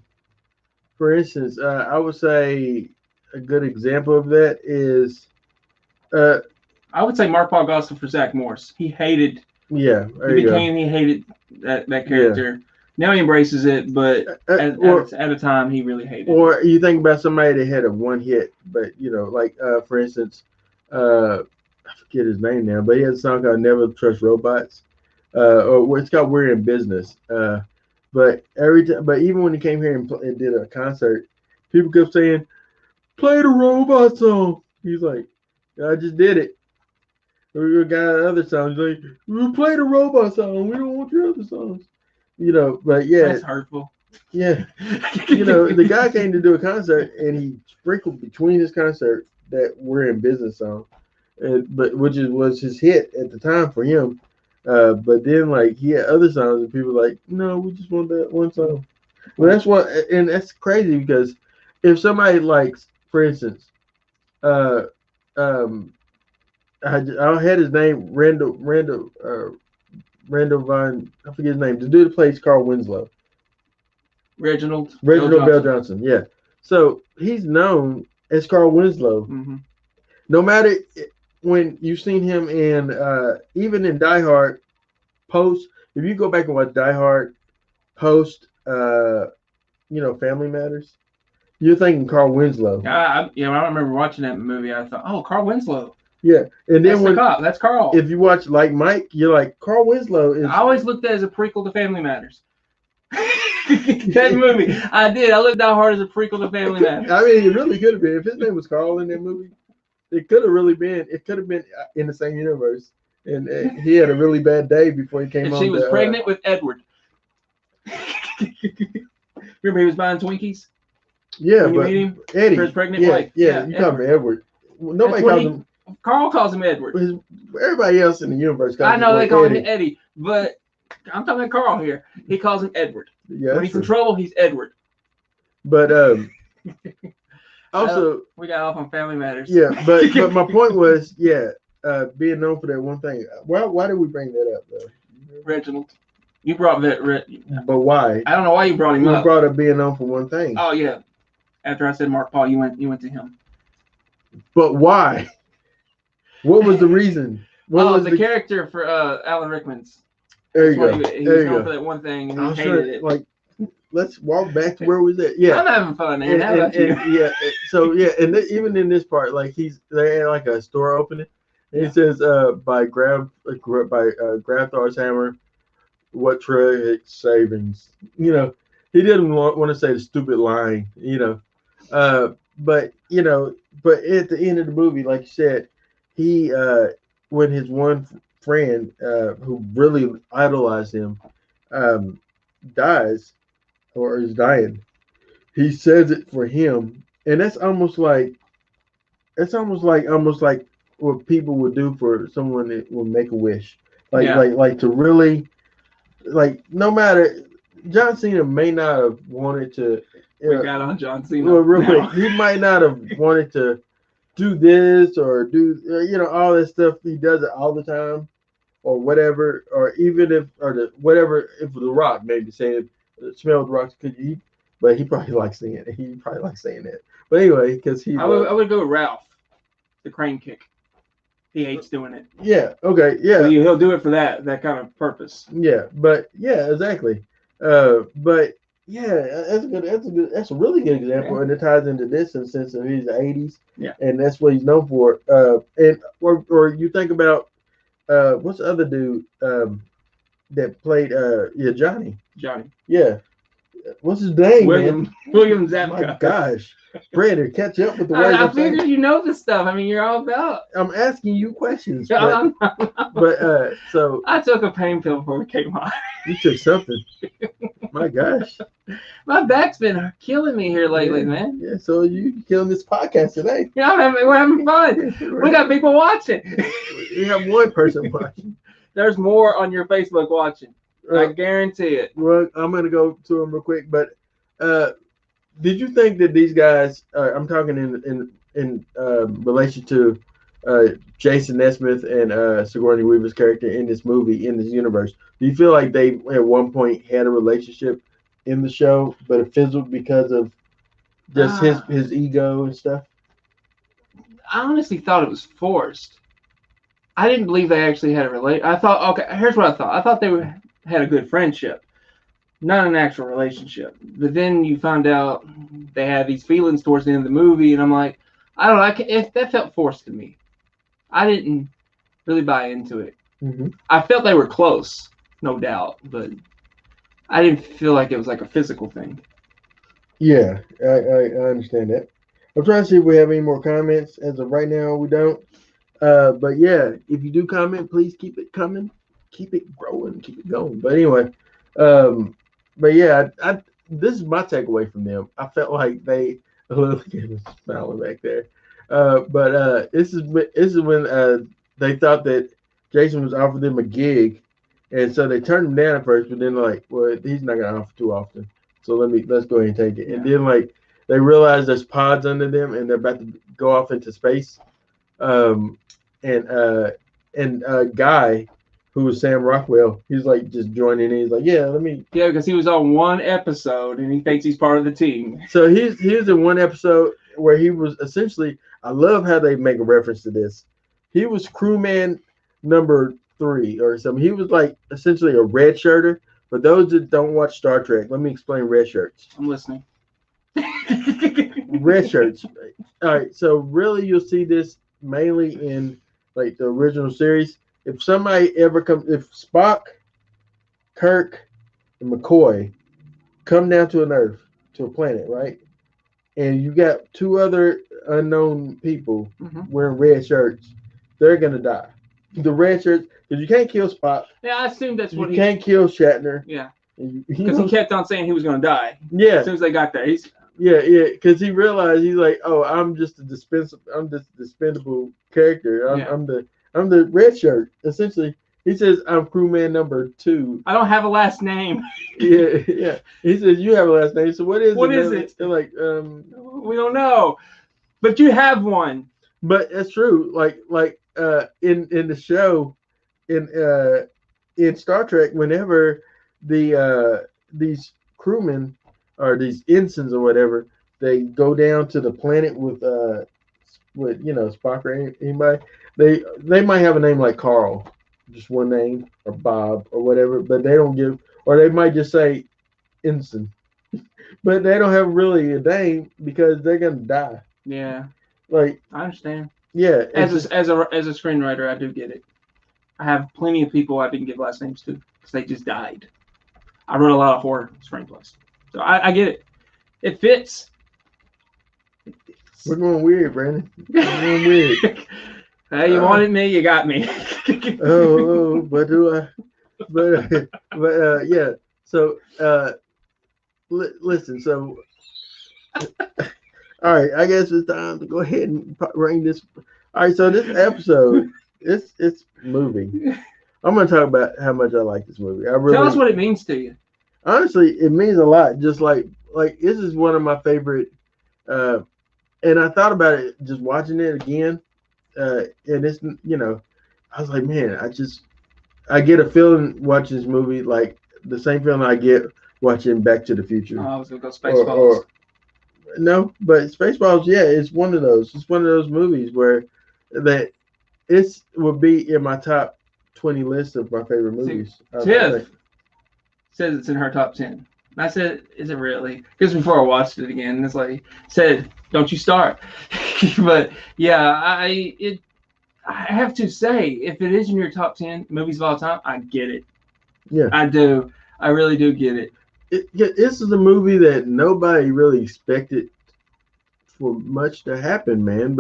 for instance, I would say a good example of that is I would say Mark Paul Gosselaar for Zach Morris. He hated. He hated that character. Yeah. Now he embraces it, but at a time he really hated it. Or you think about somebody that had a one hit, but like for instance, I forget his name now, but he has a song called "Never Trust Robots," or it's called "We're in Business." But even when he came here and did a concert, people kept saying, "Play the robot song." He's like, "I just did it." We got other songs like, "We'll play the robot song. We don't want your other songs." But yeah, that's hurtful. Yeah. The guy came to do a concert and he sprinkled between his concert that we're in business on, but was his hit at the time for him. But then like he had other songs and people were like, no, we just want that one song. Well, and that's crazy because if somebody likes, for instance, uh, um, I had his name Randall Vaughn. I forget his name. The dude that plays Carl Winslow. Reginald Bell Johnson. Yeah. So he's known as Carl Winslow. Mm-hmm. No matter when you've seen him in, even in Die Hard, post. If you go back and watch Die Hard, post, Family Matters, you're thinking Carl Winslow. I remember watching that movie. I thought, oh, Carl Winslow. Yeah, and then that's the cop. That's Carl. If you watch Like Mike, you're like Carl Winslow is. I always looked at it as a prequel to Family Matters. That movie, I did. I looked Die Hard as a prequel to Family Matters. I mean, it really could have been. If his name was Carl in that movie, it could have really been. It could have been in the same universe. And he had a really bad day before he came and on. She was pregnant with Edward. Remember, he was buying Twinkies. Yeah, but Eddie, for his pregnant wife. Yeah, you call him Edward. Nobody calls him. Carl calls him Edward. Everybody else in the universe calls I know they call him Eddie, but I'm talking about Carl here. He calls him Edward. Yeah, when he's in trouble, he's Edward. But also we got off on Family Matters. Yeah, but my point was, being known for that one thing. Why did we bring that up though? Reginald. You brought that. But why? I don't know why you brought him up. You brought up being known for one thing. Oh yeah. After I said Mark Paul, you went to him. But why? What was the reason? What was the character for Alan Rickman's. There you go. He was known for that one thing, and he hated it. Like, let's walk back to where we was at. Yeah, I'm having fun. And even in this part, like they're in like a store opening. And it says by Graftar's hammer, what trade savings? He didn't want to say the stupid line. But at the end of the movie, like you said, he when his one friend who really idolized him dies or is dying, he says it for him, and that's almost like what people would do for someone that will make a wish, like to really, like, no matter. John Cena may not have wanted to. We got on John Cena. Well, real quick, he might not have wanted to do this or do all this stuff. He does it all the time, or whatever, or even if The Rock maybe saying smell the Rock's cookie, but he probably likes saying it. He probably likes saying that. But anyway, because I would go with Ralph, the crane kick. He hates doing it. Yeah. Okay. Yeah. So he'll do it for that kind of purpose. Yeah. But yeah, exactly. But yeah, that's a really good example, and it ties into this in the sense of he's the 80s. Yeah. And that's what he's known for. Or you think about what's the other dude that played Johnny. Yeah. What's his name? William Zabka. My gosh. Brandon, catch up with the words. I figured you know this stuff. I mean, you're all about. I'm asking you questions. But so I took a pain pill before we came on. You took something. My gosh. My back's been killing me here lately, man. Yeah, so you killing this podcast today. Yeah, we're having fun. We got people watching. We have one person watching. There's more on your Facebook watching. I guarantee it. Well, I'm gonna go to them real quick, but did you think that these guys? I'm talking in relation to Jason Nesmith and Sigourney Weaver's character in this movie, in this universe. Do you feel like they at one point had a relationship in the show, but it fizzled because of just his ego and stuff? I honestly thought it was forced. I didn't believe they actually had a relationship. I thought, okay, here's what I thought. I thought they had a good friendship, not an actual relationship. But then you find out they had these feelings towards the end of the movie, and I'm like, I don't know. That felt forced to me. I didn't really buy into it. Mm-hmm. I felt they were close, no doubt, but I didn't feel like it was like a physical thing. Yeah, I understand that. I'm trying to see if we have any more comments. As of right now, we don't. But yeah, if you do comment, please keep it coming. Keep it growing. Keep it going. But anyway, but yeah, this is my takeaway from them. I felt like they look at him smiling back there. But this is when they thought that Jason was offering them a gig, and so they turned him down at first. But then like, well, he's not gonna offer too often, so let's go ahead and take it. Yeah. And then like they realize there's pods under them, and they're about to go off into space. Um, and Guy, who was Sam Rockwell, he's like just joining in. He's like, yeah, let me. Yeah, because he was on one episode and he thinks he's part of the team. So he's in one episode where he was essentially. I love how they make a reference to this. He was crewman number 3 or something. He was like essentially a red shirter. For those that don't watch Star Trek, let me explain red shirts. I'm listening. Red shirts. All right. So really, you'll see this mainly in like the original series. If somebody ever comes, if Spock, Kirk, and McCoy come down to an Earth, to a planet, right? And you got 2 other unknown people wearing red shirts, they're gonna die. The red shirts, because you can't kill Spock. Yeah, I assume that's what you can't kill Shatner. Yeah. Because he kept on saying he was going to die. Yeah. As soon as they got there, yeah. Because he realized he's like, oh, I'm just dispensable character. I'm the red shirt. Essentially, he says I'm crewman number 2. I don't have a last name. yeah. He says you have a last name. So what is it? What is it? They're like, we don't know, but you have one. But it's true. Like in the show, in Star Trek, whenever these crewmen or these ensigns or whatever, they go down to the planet with Spock or anybody, they might have a name like Carl, just one name, or Bob or whatever, but they don't give, or they might just say ensign, but they don't have really a name because they're gonna die. Yeah, like I understand. Yeah, as a screenwriter, I do get it. I have plenty of people I didn't give last names to because they just died. I wrote a lot of horror screenplays, so I get it. It fits. We're going weird, Brandon. We're going weird. Hey, you wanted me, you got me. But do I? But yeah. So listen. So all right. I guess it's time to go ahead and ring this. All right. So this episode, it's moving. I'm going to talk about how much I like this movie. Tell us what it means to you. Honestly, it means a lot. Just like this is one of my favorite. And I thought about it just watching it again. And it's, I was like, man, I get a feeling watching this movie like the same feeling I get watching Back to the Future. Oh, I was going to go Spaceballs. No, but Spaceballs, yeah, it's one of those. It's one of those movies where that it would be in my top 20 list of my favorite movies. Tiff says it's in her top 10. And I said, is it really? Because before I watched it again, this lady said, don't you start. But yeah, I have to say, if it is in your top 10 movies of all time, I get it. Yeah. I do. I really do get it. This is a movie that nobody really expected for much to happen, man.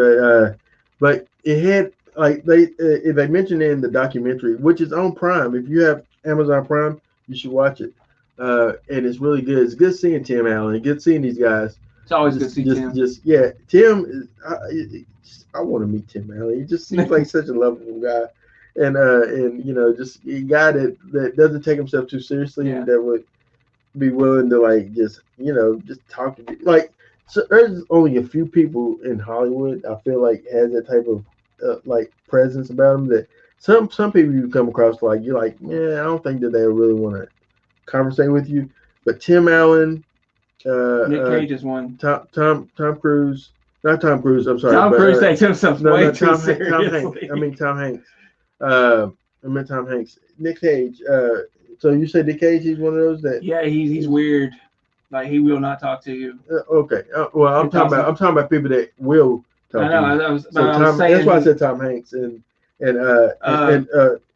But it had, like, they mentioned it in the documentary, which is on Prime. If you have Amazon Prime, you should watch it. And it's really good. It's good seeing Tim Allen. Good seeing these guys. It's always good to see Tim. Tim. I want to meet Tim Allen. He just seems like such a lovable guy, and just a guy that doesn't take himself too seriously, and that would be willing to just talk to me. Like, so there's only a few people in Hollywood I feel like has that type of presence about them. That some people you come across you're like, yeah, I don't think that they really want to conversate with you. But Tim Allen, Nick Cage is one. Tom Cruise, not Tom Cruise. I'm sorry. Tom Cruise takes himself way too seriously. Tom Hanks. I meant Tom Hanks. Nick Cage. So you say Nick Cage? He's one of those that. Yeah, he's weird. Like, he will not talk to you. Okay. Well, I'm talking about people that will talk to you. I was saying, that's why I said Tom Hanks and I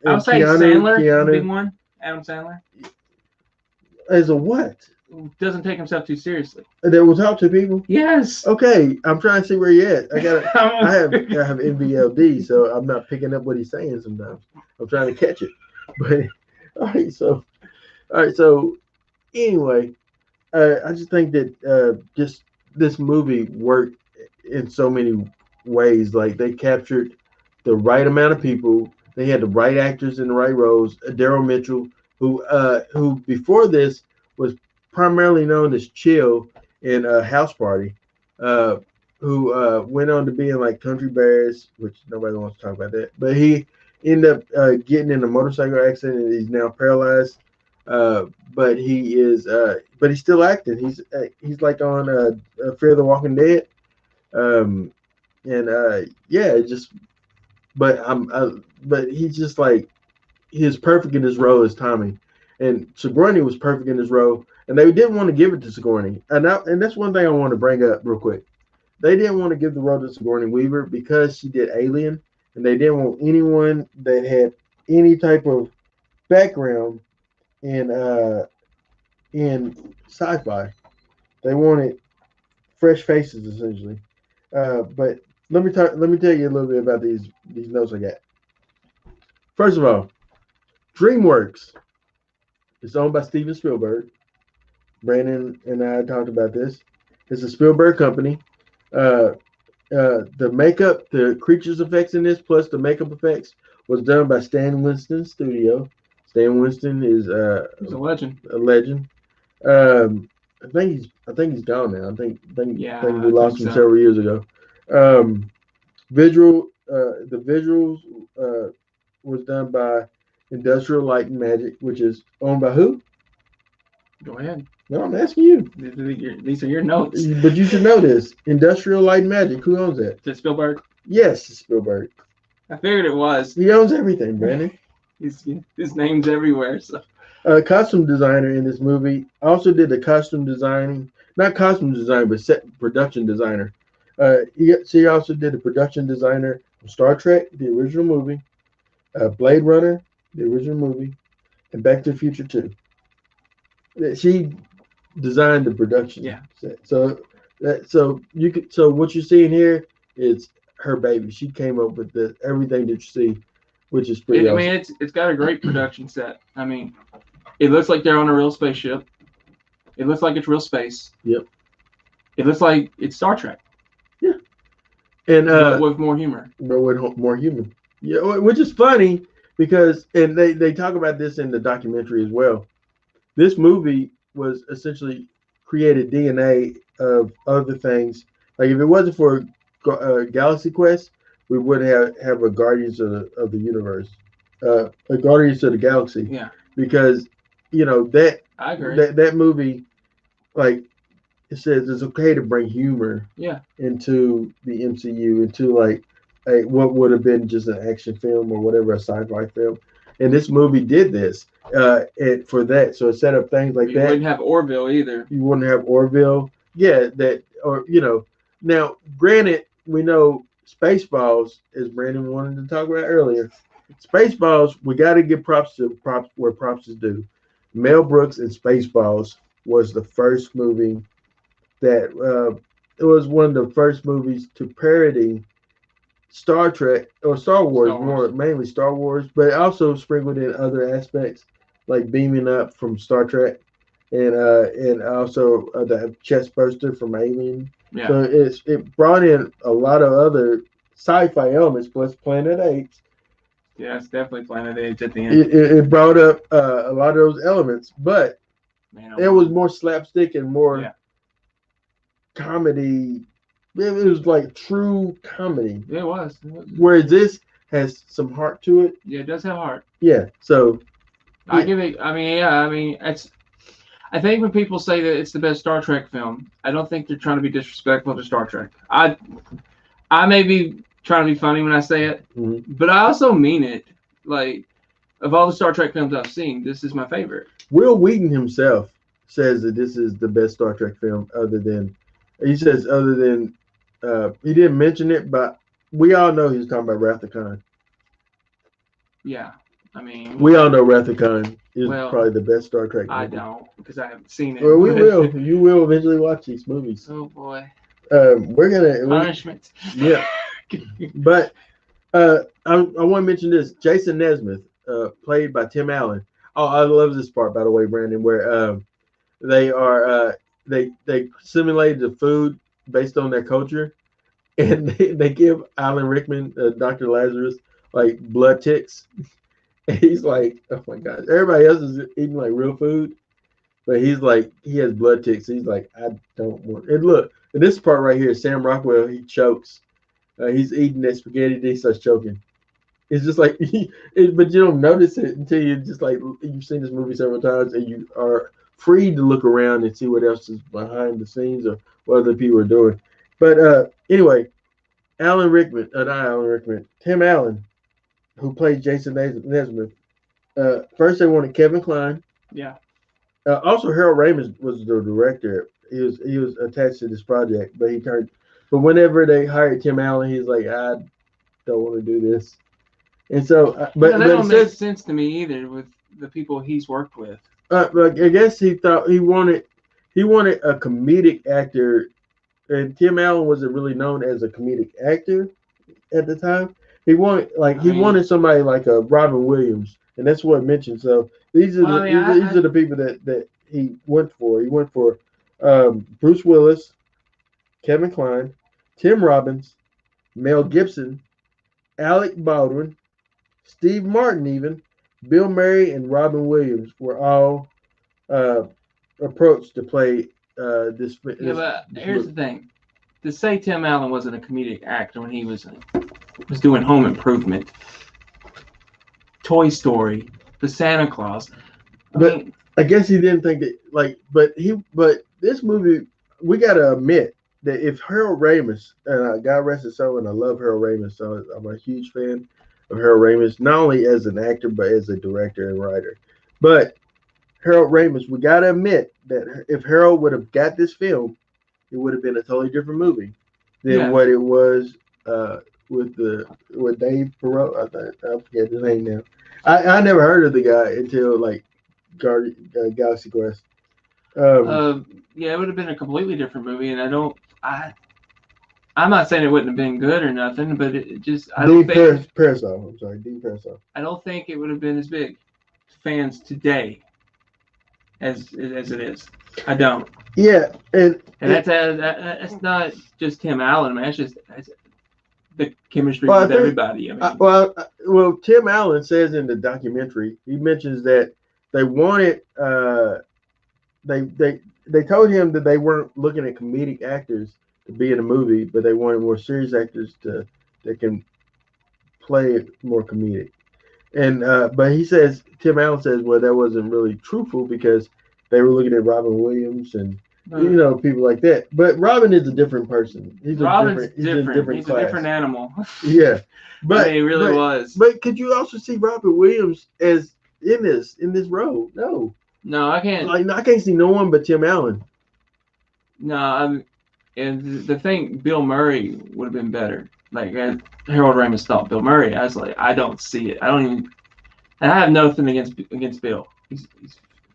was saying Sandler, big one. Adam Sandler. As a what? Doesn't take himself too seriously. That will talk to people? Yes. Okay, I'm trying to see where you're at. I have NVLD, so I'm not picking up what he's saying sometimes. I'm trying to catch it. But all right, so anyway, I just think that just this movie worked in so many ways. Like they captured the right amount of people. They had the right actors in the right roles. Daryl Mitchell, who before this was primarily known as Chill in House Party, uh, who went on to be in like Country Bears, which nobody wants to talk about that. But he ended up getting in a motorcycle accident and he's now paralyzed. But but he's still acting. He's like on Fear the Walking Dead. Um, and yeah, it just but he's just like he's perfect in his role as Tommy, and Sigourney was perfect in his role, and they didn't want to give it to Sigourney, and that's one thing I want to bring up real quick. They didn't want to give the role to Sigourney Weaver because she did Alien, and they didn't want anyone that had any type of background in in sci-fi. They wanted fresh faces essentially. But let me tell you a little bit about these notes I got. First of all, DreamWorks is owned by Steven Spielberg. Brandon and I talked about this. It's a Spielberg company. Uh, the makeup, the creatures effects in this, plus the makeup effects, was done by Stan Winston's studio. Stan Winston is He's a legend. a legend. I think he's gone now. I think we lost him several years ago. Um, the visuals was done by Industrial Light and Magic, which is owned by who? Go ahead. No, I'm asking you. These are your notes. But you should know this. Industrial Light and Magic. Who owns that? Is it Spielberg? Yes, Spielberg. I figured it was. He owns everything, Brandon. His name's everywhere. So. Costume designer in this movie also did the costume designing, not costume design, but set production designer. She also did the production designer of Star Trek, the original movie, Blade Runner, the original movie, and Back to the Future 2. She designed the production set. So what you're seeing here is her baby. She came up with everything that you see, which is pretty awesome. I mean, it's got a great production set. I mean, it looks like they're on a real spaceship. It looks like it's real space. Yep. It looks like it's Star Trek. Yeah. And but with more humor. But with more human. Yeah, which is funny because and they talk about this in the documentary as well. This movie was essentially created DNA of other things. Like if it wasn't for Galaxy Quest, we wouldn't have a Guardians of the Universe, a Guardians of the Galaxy. Yeah. Because that I agree. That movie, like it says, it's okay to bring humor. Yeah. Into the MCU, into like what would have been just an action film or whatever, a sci-fi film. And this movie did this for that. So it set up things like that. You wouldn't have Orville either. You wouldn't have Orville. Yeah, Now, granted, we know Spaceballs, as Brandon wanted to talk about earlier. Spaceballs, we got to give props where props is due. Mel Brooks and Spaceballs was the first movie that it was one of the first movies to parody Star Trek or Star Wars, more mainly Star Wars, but also sprinkled in other aspects like beaming up from Star Trek and also the chest burster from Alien. Yeah. So it brought in a lot of other sci-fi elements plus Planet Apes. Yeah, it's definitely Planet Apes at the end. It brought up a lot of those elements, but it was more slapstick and more comedy. It was like true comedy. Yeah, it was. Whereas this has some heart to it. Yeah, it does have heart. Yeah, so I give it. I mean, it's. I think when people say that it's the best Star Trek film, I don't think they're trying to be disrespectful to Star Trek. I may be trying to be funny when I say it, but I also mean it. Like, of all the Star Trek films I've seen, this is my favorite. Will Wheaton himself says that this is the best Star Trek film he didn't mention it, but we all know he's talking about Wrath of Khan. Yeah, I mean, we all know Wrath of Khan is probably the best Star Trek movie. I don't, because I haven't seen it. Well, we will. You will eventually watch these movies. Oh boy. Punishment. Yeah. But I want to mention this. Jason Nesmith, played by Tim Allen. Oh, I love this part, by the way, Brandon, where they are they simulated the food based on their culture, and they give Alan Rickman, Dr. Lazarus, like blood ticks. And he's like, oh my gosh, everybody else is eating like real food, but he's like, he has blood ticks. He's like, I don't want. And look, in this part right here, Sam Rockwell, he chokes. He's eating that spaghetti, and he starts choking. It's just like, but you don't notice it until you just like you've seen this movie several times, and you are free to look around and see what else is behind the scenes or what other people are doing. But anyway, Alan Rickman, not Alan Rickman, Tim Allen, who played Jason Nesmith. First, they wanted Kevin Kline. Yeah. Also, Harold Ramis was the director. He was attached to this project, but he turned. But whenever they hired Tim Allen, he's like, I don't want to do this. And so, but that don't make sense to me either with the people he's worked with. But I guess he thought he wanted a comedic actor, and Tim Allen wasn't really known as a comedic actor at the time. He wanted somebody like a Robin Williams, and that's what it mentioned. So these are the people that he went for. He went for Bruce Willis, Kevin Kline, Tim Robbins, Mel Gibson, Alec Baldwin, Steve Martin, even Bill Murray and Robin Williams were all approached to play this. Yeah, but here's the thing: to say Tim Allen wasn't a comedic actor when he was doing Home Improvement, Toy Story, The Santa Claus. I guess he didn't think that but this movie, we gotta admit that if Harold Ramis, and God rest his soul, and I love Harold Ramis, so I'm a huge fan of Harold Ramis, not only as an actor but as a director and writer. But Harold Ramis, we gotta admit that if Harold would have got this film, it would have been a totally different movie than what it was with Dave Perot. I forget his name now. I never heard of the guy until like Galaxy Quest. Yeah, it would have been a completely different movie, and I'm not saying it wouldn't have been good or nothing, but it just Dean Parasol. I'm sorry, Dean Parasol. I don't think it would have been as big fans today as it is. I don't. Yeah, and that's not just Tim Allen, man. That's the chemistry with everybody. I mean, well, Tim Allen says in the documentary, he mentions that they wanted they told him that they weren't looking at comedic actors to be in a movie, but they wanted more serious actors that can play it more comedic. And but Tim Allen says, well, that wasn't really truthful because they were looking at Robin Williams and people like that. But Robin is a different person. He's a different animal. Yeah, but he really was. But could you also see Robin Williams as in this role? No, I can't. I can't see no one but Tim Allen. No, and the thing, Bill Murray would have been better. Like Harold Ramis thought Bill Murray. I was like, I don't see it. I don't even. And I have nothing against Bill. He's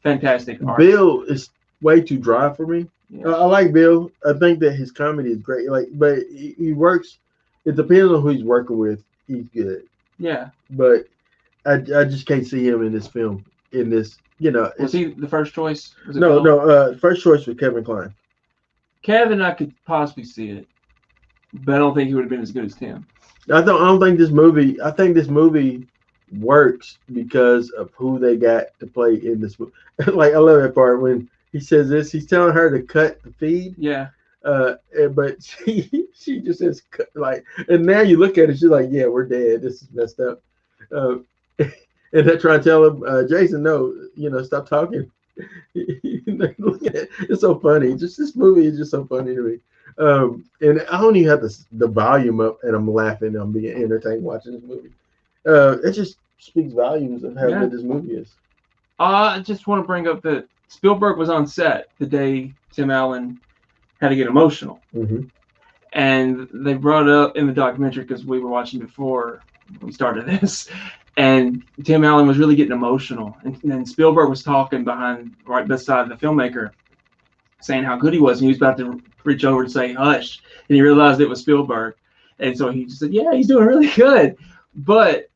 fantastic artist. Bill is way too dry for me. Yeah. I like Bill. I think that his comedy is great. But he works. It depends on who he's working with. He's good. Yeah. But I just can't see him in this film. Was he the first choice? No. First choice was Kevin Kline. Kevin, I could possibly see it, but I don't think he would have been as good as Tim. I don't think this movie. I think this movie works because of who they got to play in this movie. Like, I love that part when he says this. He's telling her to cut the feed. Yeah. But she just says and now you look at it, she's like, yeah, we're dead. This is messed up. And they're trying to tell him, Jason, no, stop talking. It's so funny. Just this movie is just so funny to me. And I don't even have the volume up, and I'm laughing. I'm being entertained watching this movie. It just speaks volumes of how good this movie is. I just want to bring up that Spielberg was on set the day Tim Allen had to get emotional. Mm-hmm. And they brought it up in the documentary because we were watching before we started this. And Tim Allen was really getting emotional. And then Spielberg was talking right beside the filmmaker, saying how good he was. And he was about to reach over and say, hush. And he realized it was Spielberg. And so he just said, yeah, he's doing really good. But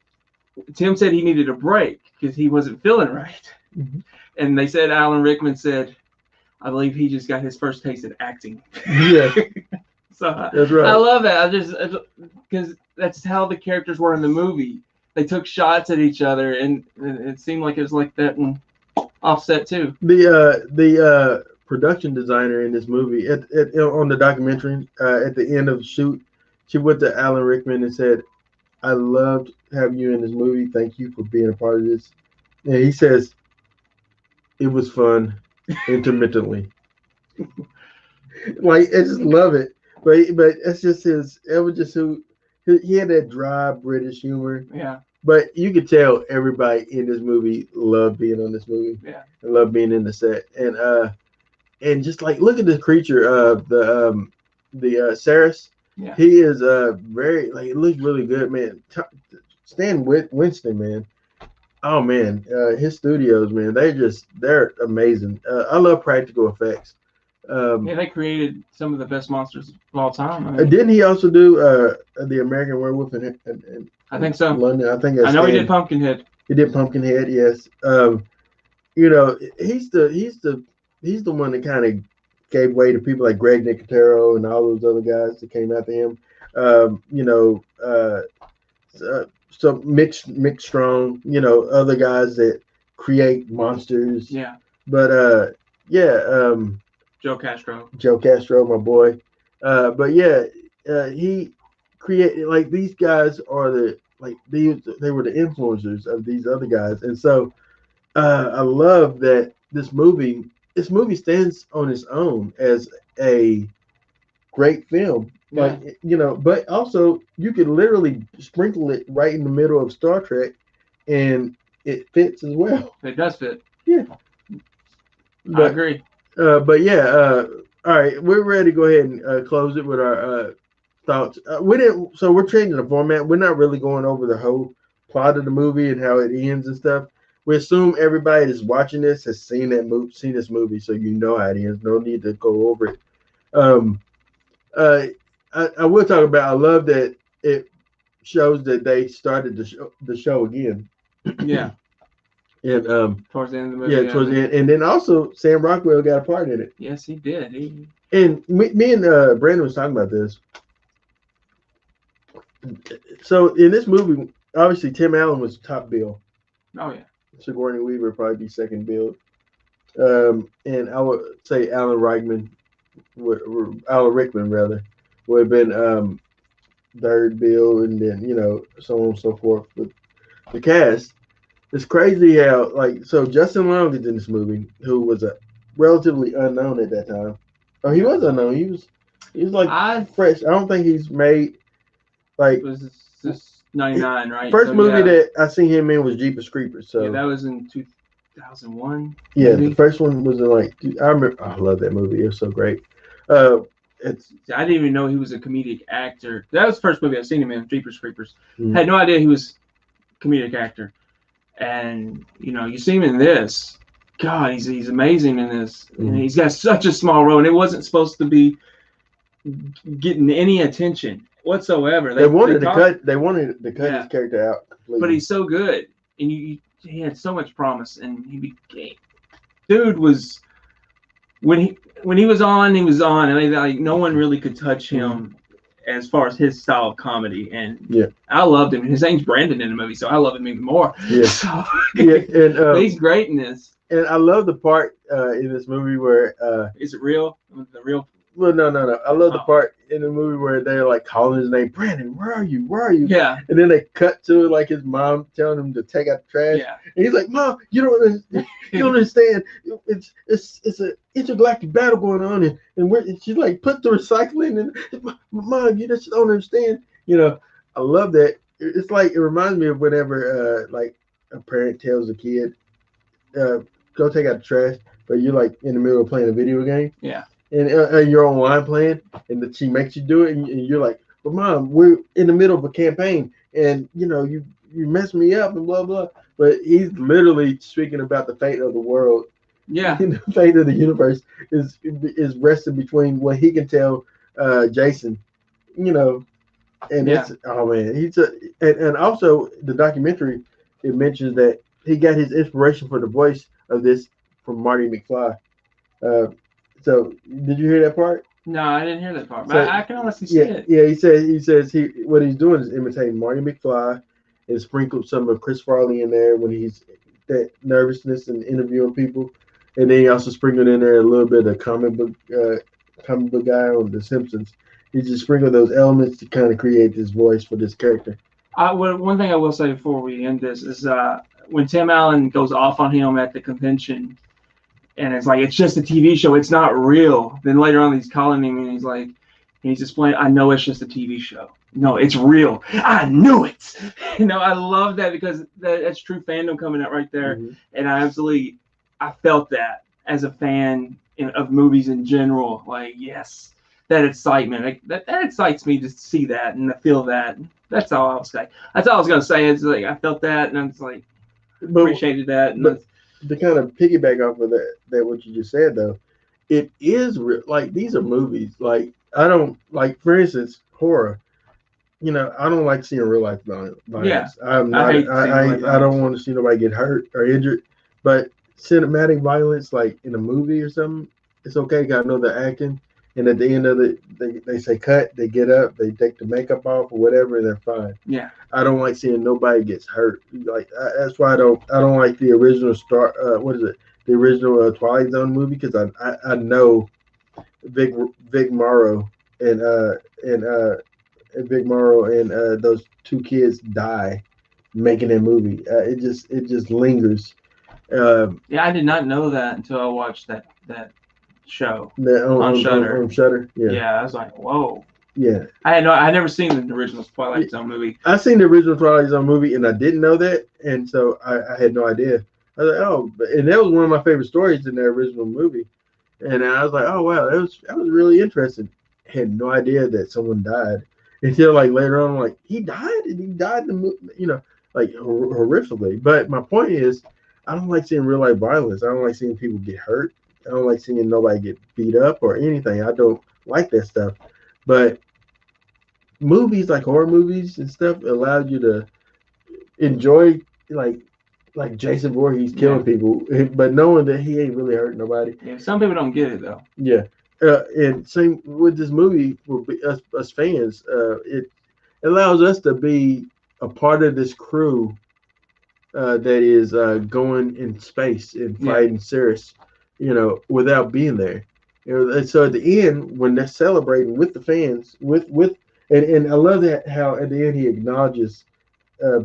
Tim said he needed a break because he wasn't feeling right. Mm-hmm. And they said, Alan Rickman said, I believe he just got his first taste at acting. Yeah, So that's right. I love that. I just because that's how the characters were in the movie. They took shots at each other, and it seemed like it was like that in Offset too. The production designer in this movie on the documentary at the end of the shoot, she went to Alan Rickman and said, "I loved having you in this movie. Thank you for being a part of this." And he says, "It was fun, intermittently." Like I just love it, but it's just his. It was just who he had that dry British humor. Yeah, But you could tell everybody in this movie loved being on this movie. yeah, And loved being in the set. And just like look at the creature of the Saris. yeah. He is very like it looks really good, man. Stan Winston, man. Oh man, his studios, man, they're amazing. I love practical effects. Yeah, they created some of the best monsters of all time. I mean, Didn't he also do the American Werewolf in I think so. London? I think I know he did Pumpkinhead. He did Pumpkinhead, yes. You know, he's the one that kind of gave way to people like Greg Nicotero and all those other guys that came after him. You know, some Mick Strong, you know, other guys that create monsters. Yeah, But yeah, Joe Castro, my boy. But yeah, he created like these guys are they were the influencers of these other guys, and so I love that this movie stands on its own as a great film. Like you know, but also you could literally sprinkle it right in the middle of Star Trek, and it fits as well. It does fit. Yeah, I agree. But yeah, all right, we're ready to go ahead and close it with our thoughts. We didn't, so we're changing the format. We're not really going over the whole plot of the movie and how it ends and stuff. We assume everybody that's watching this has seen this movie, so you know how it ends. No need to go over it. I will talk about. I love that it shows that they started the show again. Yeah. And towards the end of the movie. Yeah, towards the end, and then also Sam Rockwell got a part in it. Yes, he did. And me and Brandon was talking about this. So in this movie, obviously Tim Allen was top bill. Oh yeah. Sigourney Weaver would probably be second bill. And I would say Alan Rickman would have been third bill, and then you know so on and so forth. But the cast, it's crazy how so Justin Long is in this movie, who was a relatively unknown at that time. Oh, he was unknown. He was like fresh. I don't think he's made it was just 99, right? First movie that I seen him in was Jeepers Creepers. So yeah, that was in 2001. Yeah, maybe? The first one was in I remember. I love that movie. It was so great. I didn't even know he was a comedic actor. That was the first movie I seen him in, Jeepers Creepers. Had no idea he was a comedic actor. And you know, you see him in this. God, he's amazing in this. And he's got such a small role, and it wasn't supposed to be getting any attention whatsoever. They wanted to cut his character out completely. But he's so good, and he had so much promise, and he became. Dude was when he was on, and no one really could touch him as far as his style of comedy. And I loved him. His name's Brandon in the movie, so I love him even more. Yeah, so, and he's great in this. And I love the part in this movie where is it real? The real. Well, no. I love the part in the movie where they're like calling his name, Brandon. Where are you? Where are you? Yeah. And then they cut to like his mom telling him to take out the trash. Yeah. And he's like, Mom, you don't understand. It's an intergalactic battle going on, and she's like, put the recycling and Mom, you just don't understand. You know, I love that. It's like it reminds me of whenever like a parent tells a kid, go take out the trash, but you're like in the middle of playing a video game. Yeah. And you're online playing, and she makes you do it, and you're like, "But Mom, we're in the middle of a campaign, and you know you messed me up and blah blah." But he's literally speaking about the fate of the world. Yeah, and the fate of the universe is resting between what he can tell Jason, you know, and it's and also the documentary it mentions that he got his inspiration for the voice of this from Marty McFly. So did you hear that part? No, I didn't hear that part. But So, I can honestly see yeah, it. yeah. He says what he's doing is imitating Marty McFly and sprinkled some of Chris Farley in there when he's that nervousness and interviewing people, and then he also sprinkled in there a little bit of comic book guy on The Simpsons. He just sprinkled those elements to kind of create this voice for this character. One thing I will say before we end this is when Tim Allen goes off on him at the convention, and it's like it's just a TV show, it's not real. Then later on, he's calling him and he's like, he's explaining, I know it's just a TV show. No, it's real. I knew it. I love that because that's true fandom coming out right there, and I felt that as a fan of movies in general. Like, yes, that excitement, that excites me to see that and to feel that. That's all I'll say. That's all I was gonna say. It's like I felt that, and I was like, appreciated that. And but to kind of piggyback off of that what you just said though, it is like these are movies. Like I don't like, for instance, horror. I don't like seeing real life violence. Yeah, I'm not. I don't want to see nobody get hurt or injured. But cinematic violence, like in a movie or something, it's okay. 'Cause I know they're acting, and at the end of it, they say cut. They get up. They take the makeup off or whatever, and they're fine. Yeah. I don't like seeing nobody gets hurt. Like that's why I don't like the original what is it? The original Twilight Zone movie, because I know Vic Morrow and Vic Morrow and those two kids die making that movie. It just lingers. Yeah, I did not know that until I watched that show on Shudder. On Shudder, yeah. Yeah, I was like, whoa. Yeah. I had never seen the original Twilight Zone movie. I seen the original Twilight Zone movie and I didn't know that, and so I had no idea. I was like, oh, and that was one of my favorite stories in the original movie, and I was like, oh wow, that was really interesting. I had no idea that someone died until like later on. I'm like, he died, and he died in the movie, like horrifically. But my point is, I don't like seeing real life violence. I don't like seeing people get hurt. I don't like seeing nobody get beat up or anything. I don't like that stuff. But movies like horror movies and stuff allow you to enjoy like Jason Voorhees killing people, but knowing that he ain't really hurt nobody. Yeah, some people don't get it though. Yeah, and same with this movie for us fans. It allows us to be a part of this crew that is going in space and fighting Cirrus, without being there. And so at the end, when they're celebrating with the fans, and I love that how at the end he acknowledges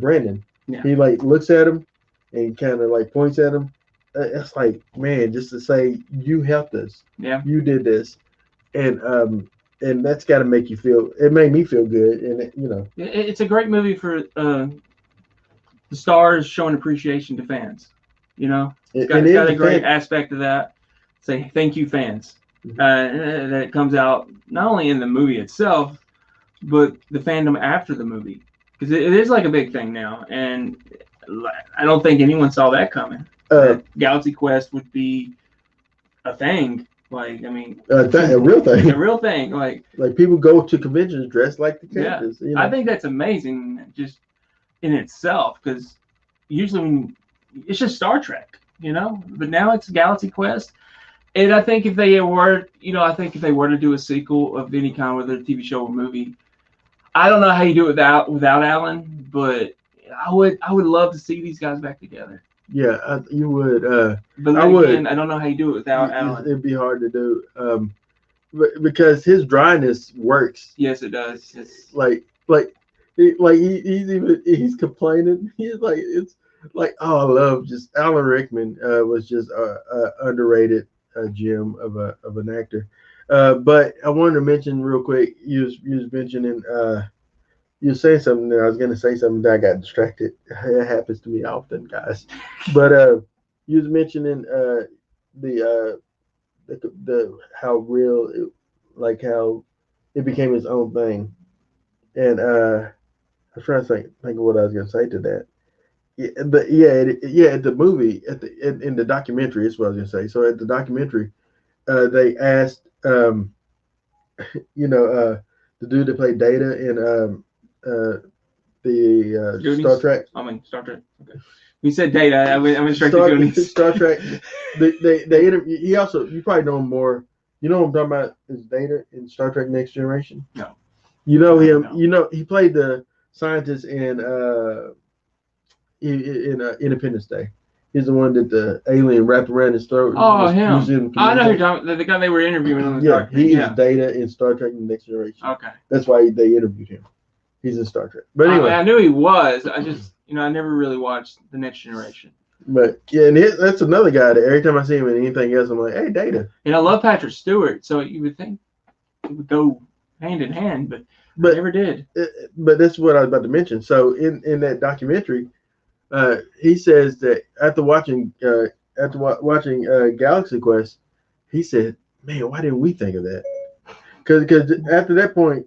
Brandon. Yeah. He like looks at him and kind of like points at him. It's like, man, just to say you helped us. Yeah. You did this, and that's got to make you feel. It made me feel good, and it's a great movie for the stars showing appreciation to fans. It's got a great aspect of that. Say thank you, fans. That comes out not only in the movie itself, but the fandom after the movie, because it is like a big thing now, and I don't think anyone saw that coming. That Galaxy Quest would be a thing. Like, I mean, a real thing. A real thing. Like people go to conventions dressed like the characters. Yeah, I think that's amazing, just in itself, because usually when it's just Star Trek, but now it's Galaxy Quest. And I think if they were to do a sequel of any kind, whether a TV show or movie, I don't know how you do it without Alan, but I would love to see these guys back together. Yeah, you would. But I would. Again, I don't know how you do it without Alan. It'd be hard to do, because his dryness works. Yes, it does. It's he's complaining. He's like, it's like, oh, I love just Alan Rickman was just underrated gem of an actor. But I wanted to mention real quick. You was mentioning. You were saying something. I was going to say something that I got distracted. It happens to me often, guys. But you was mentioning the how real, how it became its own thing, and I was trying to think of what I was going to say to that. At the movie, in the documentary, is what I was going to say. So at the documentary, they asked, the dude that played Data in Star Trek. Star Trek. Okay. You said Data. I went straight to Goonies. Star Trek. They interview. He also, you probably know him more You know what I'm talking about? Is Data in Star Trek Next Generation? No. You know him. No. You know he played the scientist in Independence Day. He's the one that the alien wrapped around his throat. Oh, He was him. in I know who you're talking about. The guy they were interviewing on the Yeah, documentary. he is Data in Star Trek Next Generation. Okay. That's why they interviewed him. He's in Star Trek. But anyway, I knew he was. I just, I never really watched The Next Generation. but yeah, and that's another guy that every time I see him in anything else, I'm like, hey, Data. And I love Patrick Stewart, so you would think it would go hand in hand, but I never did. But that's what I was about to mention. So in that documentary, he says that after watching Galaxy Quest, he said, "Man, why didn't we think of that?" Because after that point,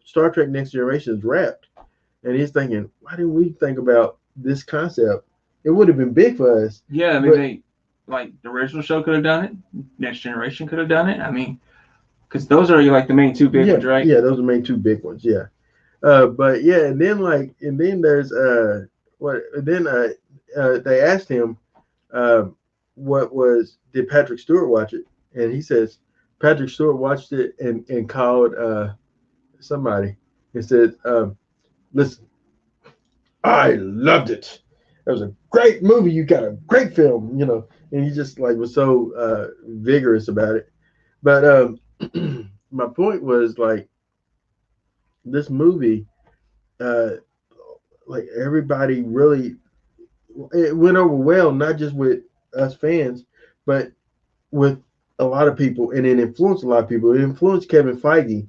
Star Trek Next Generation is wrapped, and he's thinking, "Why didn't we think about this concept? It would have been big for us." Yeah, I mean, the original show could have done it. Next Generation could have done it. I mean, because those are like the main two big ones, right? Yeah, those are the main two big ones. Yeah. But yeah, and then there's they asked him, did Patrick Stewart watch it? And he says Patrick Stewart watched it and called somebody and said, listen, I loved it. It was a great movie. You got a great film, and he just was so vigorous about it. But my point was this movie, uh, everybody really, it went over well, not just with us fans, but with a lot of people, and it influenced a lot of people. It influenced Kevin Feige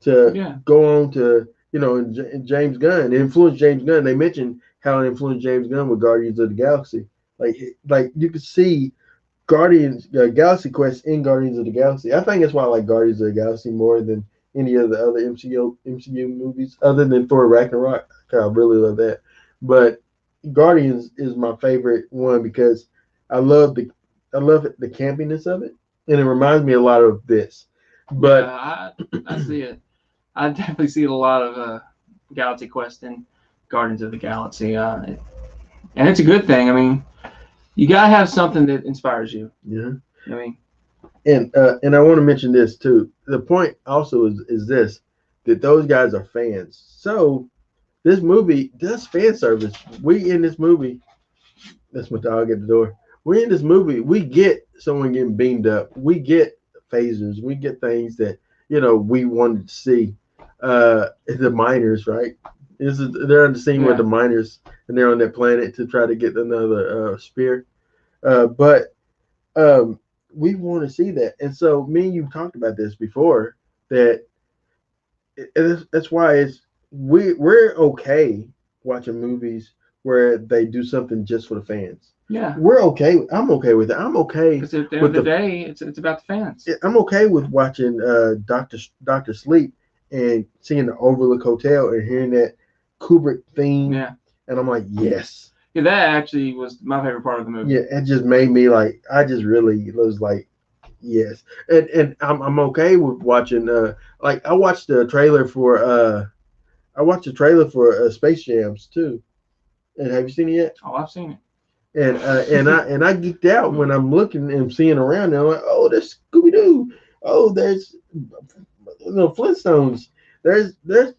to go on to, and James Gunn. It influenced James Gunn. They mentioned how it influenced James Gunn with Guardians of the Galaxy. Like you could see Guardians Galaxy Quest in Guardians of the Galaxy. I think that's why I like Guardians of the Galaxy more than any of the other MCU movies, other than Thor Ragnarok. I really love that. But Guardians is my favorite one because I love the campiness of it, and it reminds me a lot of this. But I see it. I definitely see a lot of Galaxy Quest and Guardians of the Galaxy, and it's a good thing. I mean, you gotta have something that inspires you. Yeah. I mean, and I want to mention this too. The point also is this, that those guys are fans. So this movie does fan service. We in this movie, that's my dog at the door. We in this movie, we get someone getting beamed up. We get phasers. We get things that we wanted to see. The miners, right? They're on the scene with the miners, and they're on that planet to try to get another spear. But we want to see that, and so me and you talked about this before. That's why we're okay watching movies where they do something just for the fans. Yeah, we're okay. I'm okay with it. I'm okay. Because at the end of the day, it's about the fans. I'm okay with watching Doctor Sleep and seeing the Overlook Hotel and hearing that Kubrick theme. Yeah, and I'm like, yes. Yeah, that actually was my favorite part of the movie. Yeah, it just made me I just really was like, yes. And I'm okay with watching. I watched the trailer for Space Jams too. And have you seen it yet? Oh, I've seen it. And I geeked out when I'm looking and seeing around, and I'm like, oh, there's Scooby Doo. Oh, there's Flintstones. There's the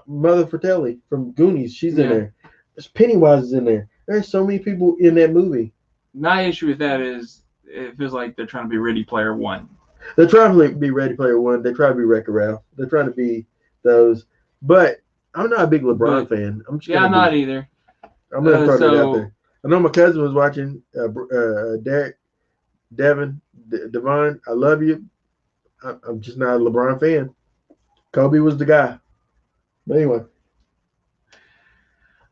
Mother Fratelli from Goonies. She's in there. There's Pennywise is in there. There's so many people in that movie. My issue with that is it feels like they're trying to be Ready Player One. They're trying to be Ready Player One. They try to be Wreck-It Ralph. They're trying to be those. But I'm not a big LeBron fan. I'm not either. I'm going to throw that out there. I know my cousin was watching Derek, Devin, Devon. I love you. I'm just not a LeBron fan. Kobe was the guy. But anyway.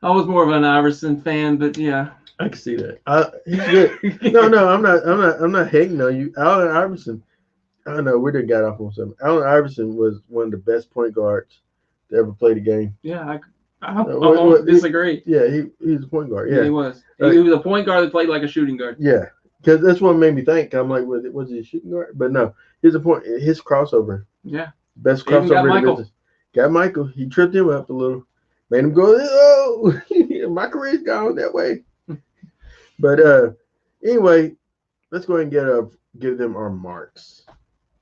I was more of an Iverson fan, but yeah. I can see that. He's good. No, I'm not hating on you. Allen Iverson. I don't know. We done got off on something. Allen Iverson was one of the best point guards to ever play the game. Yeah, I won't disagree. He's a point guard. Yeah, he was. He was a point guard that played like a shooting guard. Yeah, because that's what made me think. I'm like, was he a shooting guard? But no, he's a point. His crossover. Yeah. Best crossover in the business. Got Michael. He tripped him up a little. Made him go, oh, my career's gone that way. But anyway, let's go ahead and give them our marks.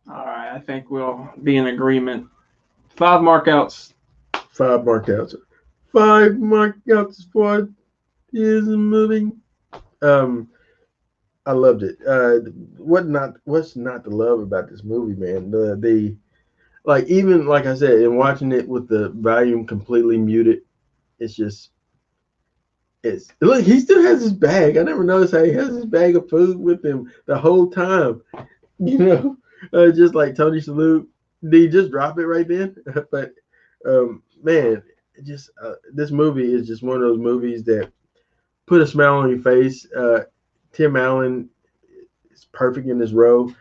All right, I think we'll be in agreement. 5 markouts. 5 markouts. 5 markouts for this movie. I loved it. What's not to love about this movie, man? The like even like I said, and watching it with the volume completely muted, it's just it's look. He still has his bag. I never noticed how he has his bag of food with him the whole time. You know, just like Tony Shalhoub. Did he just drop it right then? But man, just this movie is just one of those movies that put a smile on your face. Tim Allen is perfect in this role.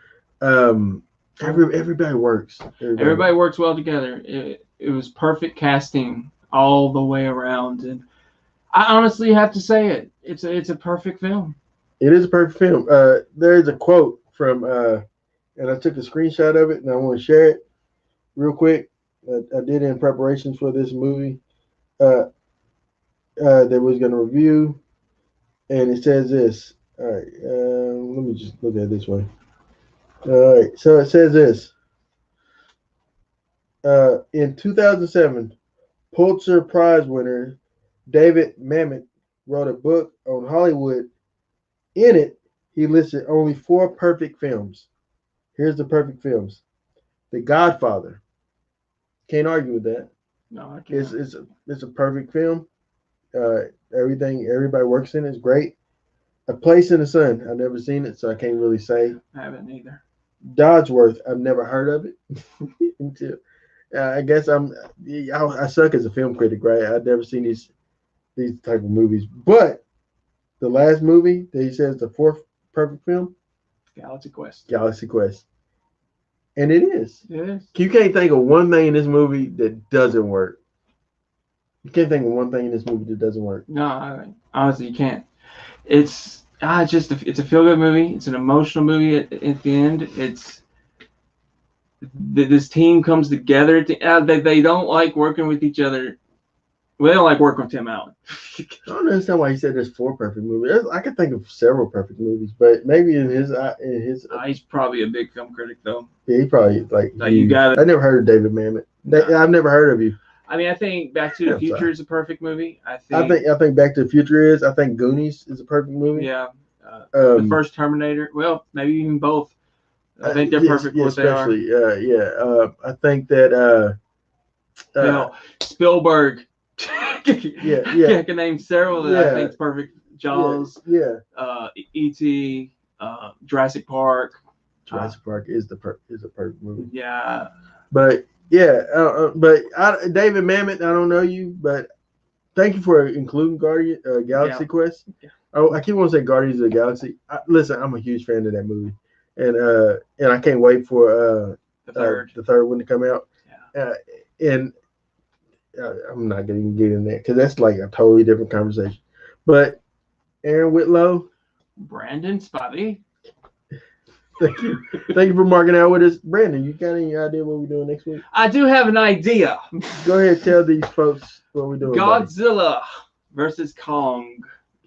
Everybody works. Everybody works well together. It was perfect casting all the way around, and I honestly have to say it. It's a perfect film. It is a perfect film. There's a quote from, and I took a screenshot of it, and I want to share it real quick. I did it in preparations for this movie that we was going to review, and it says this. All right, let me just look at it this way. All right, so it says this. In 2007, Pulitzer Prize winner David Mamet wrote a book on Hollywood. In it, he listed only 4 perfect films. Here's the perfect films: The Godfather. Can't argue with that. No, I can't. It's a perfect film. Everybody works in it is great. A Place in the Sun. I've never seen it, so I can't really say. I haven't either. Dodsworth. I've never heard of it. Until I guess I suck as a film critic, right? I've never seen these type of movies. But the last movie that he says the 4th perfect film, Galaxy Quest. Galaxy Quest, and it is. It is. You can't think of one thing in this movie that doesn't work. You can't think of one thing in this movie that doesn't work. No, honestly, you can't. It's it's a feel good movie. It's an emotional movie at the end. It's this team comes together. They don't like working with each other. Well, they don't like working with Tim Allen. I don't understand why he said there's 4 perfect movies. I could think of several perfect movies, but maybe in his he's probably a big film critic though. Yeah, he probably like. You got it. I never heard of David Mamet. I've never heard of you. I mean, I think Back to the Future is a perfect movie. I think Back to the Future is. I think Goonies is a perfect movie. Yeah. The first Terminator. Well, maybe even both. I think they're perfect for what they are. I think that. Spielberg. Yeah. I can name several that I think is perfect. Jaws. Yeah. E.T. Jurassic Park. Jurassic Park is a perfect movie. Yeah. But yeah, David Mamet, I don't know you, but thank you for including Galaxy Quest. Yeah. Oh, I keep wanting to say Guardians of the Galaxy. Listen, I'm a huge fan of that movie, and I can't wait for the third one to come out. Yeah. And I'm not going to get in there because that's like a totally different conversation. But Aaron Whitlow, Brandon Spivey. Thank you for marking out with us. Brandon, you got any idea what we're doing next week? I do have an idea. Go ahead, tell these folks what we're doing. Godzilla versus Kong.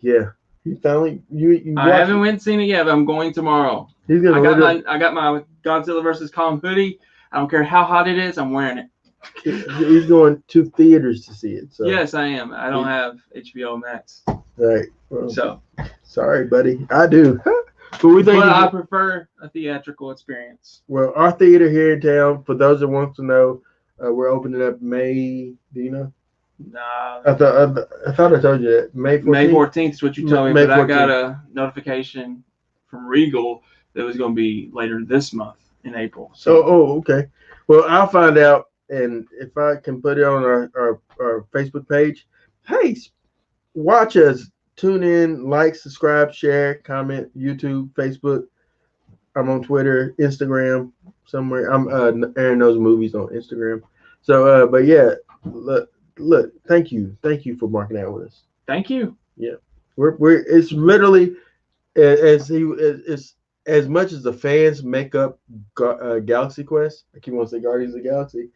Yeah. You finally you I haven't went and seen it yet, but I'm going tomorrow. He's gonna I got my Godzilla versus Kong hoodie. I don't care how hot it is, I'm wearing it. He's going to theaters to see it. So. Yes, I am. I don't have HBO Max. Right. Well, so sorry, buddy. I do. But I prefer a theatrical experience. Well, our theater here in town, for those that want to know, we're opening up May. Do you know? Nah. I thought I told you that. May 14th? May 14th is what you told me, May but 14th. I got a notification from Regal that it was going to be later this month in April. So. Okay. Well, I'll find out, and if I can put it on our Facebook page, hey, watch us. Tune in, like, subscribe, share, comment, YouTube, Facebook. I'm on Twitter, Instagram, somewhere. I'm Aaron Knows Movies on Instagram. So, but yeah, look, thank you for marking out with us. Thank you. Yeah, we're it's literally as much as the fans make up Galaxy Quest. I keep wanting to say Guardians of the Galaxy.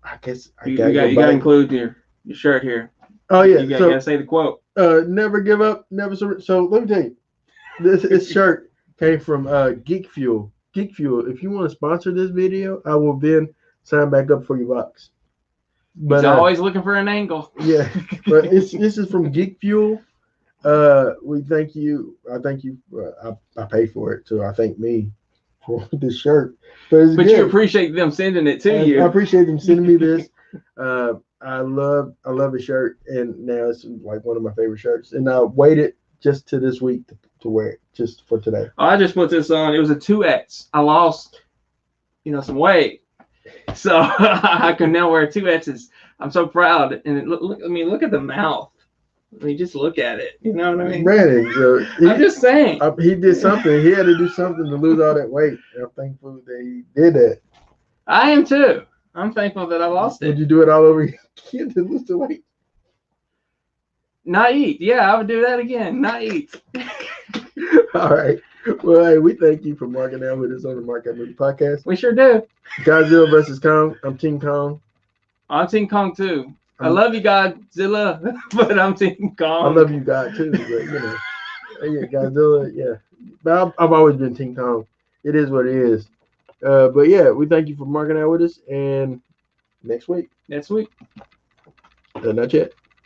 I guess you got to include your shirt here. Oh yeah, you gotta say the quote. Never give up, never surrender. So let me tell you, this shirt came from Geek Fuel. Geek Fuel. If you want to sponsor this video, I will then sign back up for your box. But He's always looking for an angle. yeah, but this is from Geek Fuel. We thank you. I thank you. I pay for it, so I thank me for this shirt. But you appreciate them sending it to you. I appreciate them sending me this. I love the shirt, and now it's like one of my favorite shirts. And I waited just to this week to wear it, just for today. I just put this on. It was a 2X. I lost, some weight, so I can now wear 2Xs. I'm so proud. And look at the mouth. Just look at it. You know what I mean? Brandon, I'm just saying. He did something. He had to do something to lose all that weight. I'm thankful that he did that. I am too. I'm thankful that I lost it. Would you do it all over again to lose the weight? Not eat. Yeah, I would do that again. Not eat. All right. Well, hey, we thank you for marking out with us on the Markout Movie Podcast. We sure do. Godzilla versus Kong. I'm Team Kong. I'm Team Kong too. I love you, Godzilla, but I'm Team Kong. I love you, God, too. But, yeah, Godzilla, yeah. But I've always been Team Kong. It is what it is. But, yeah, we thank you for marking out with us. And next week. Next week. Not yet.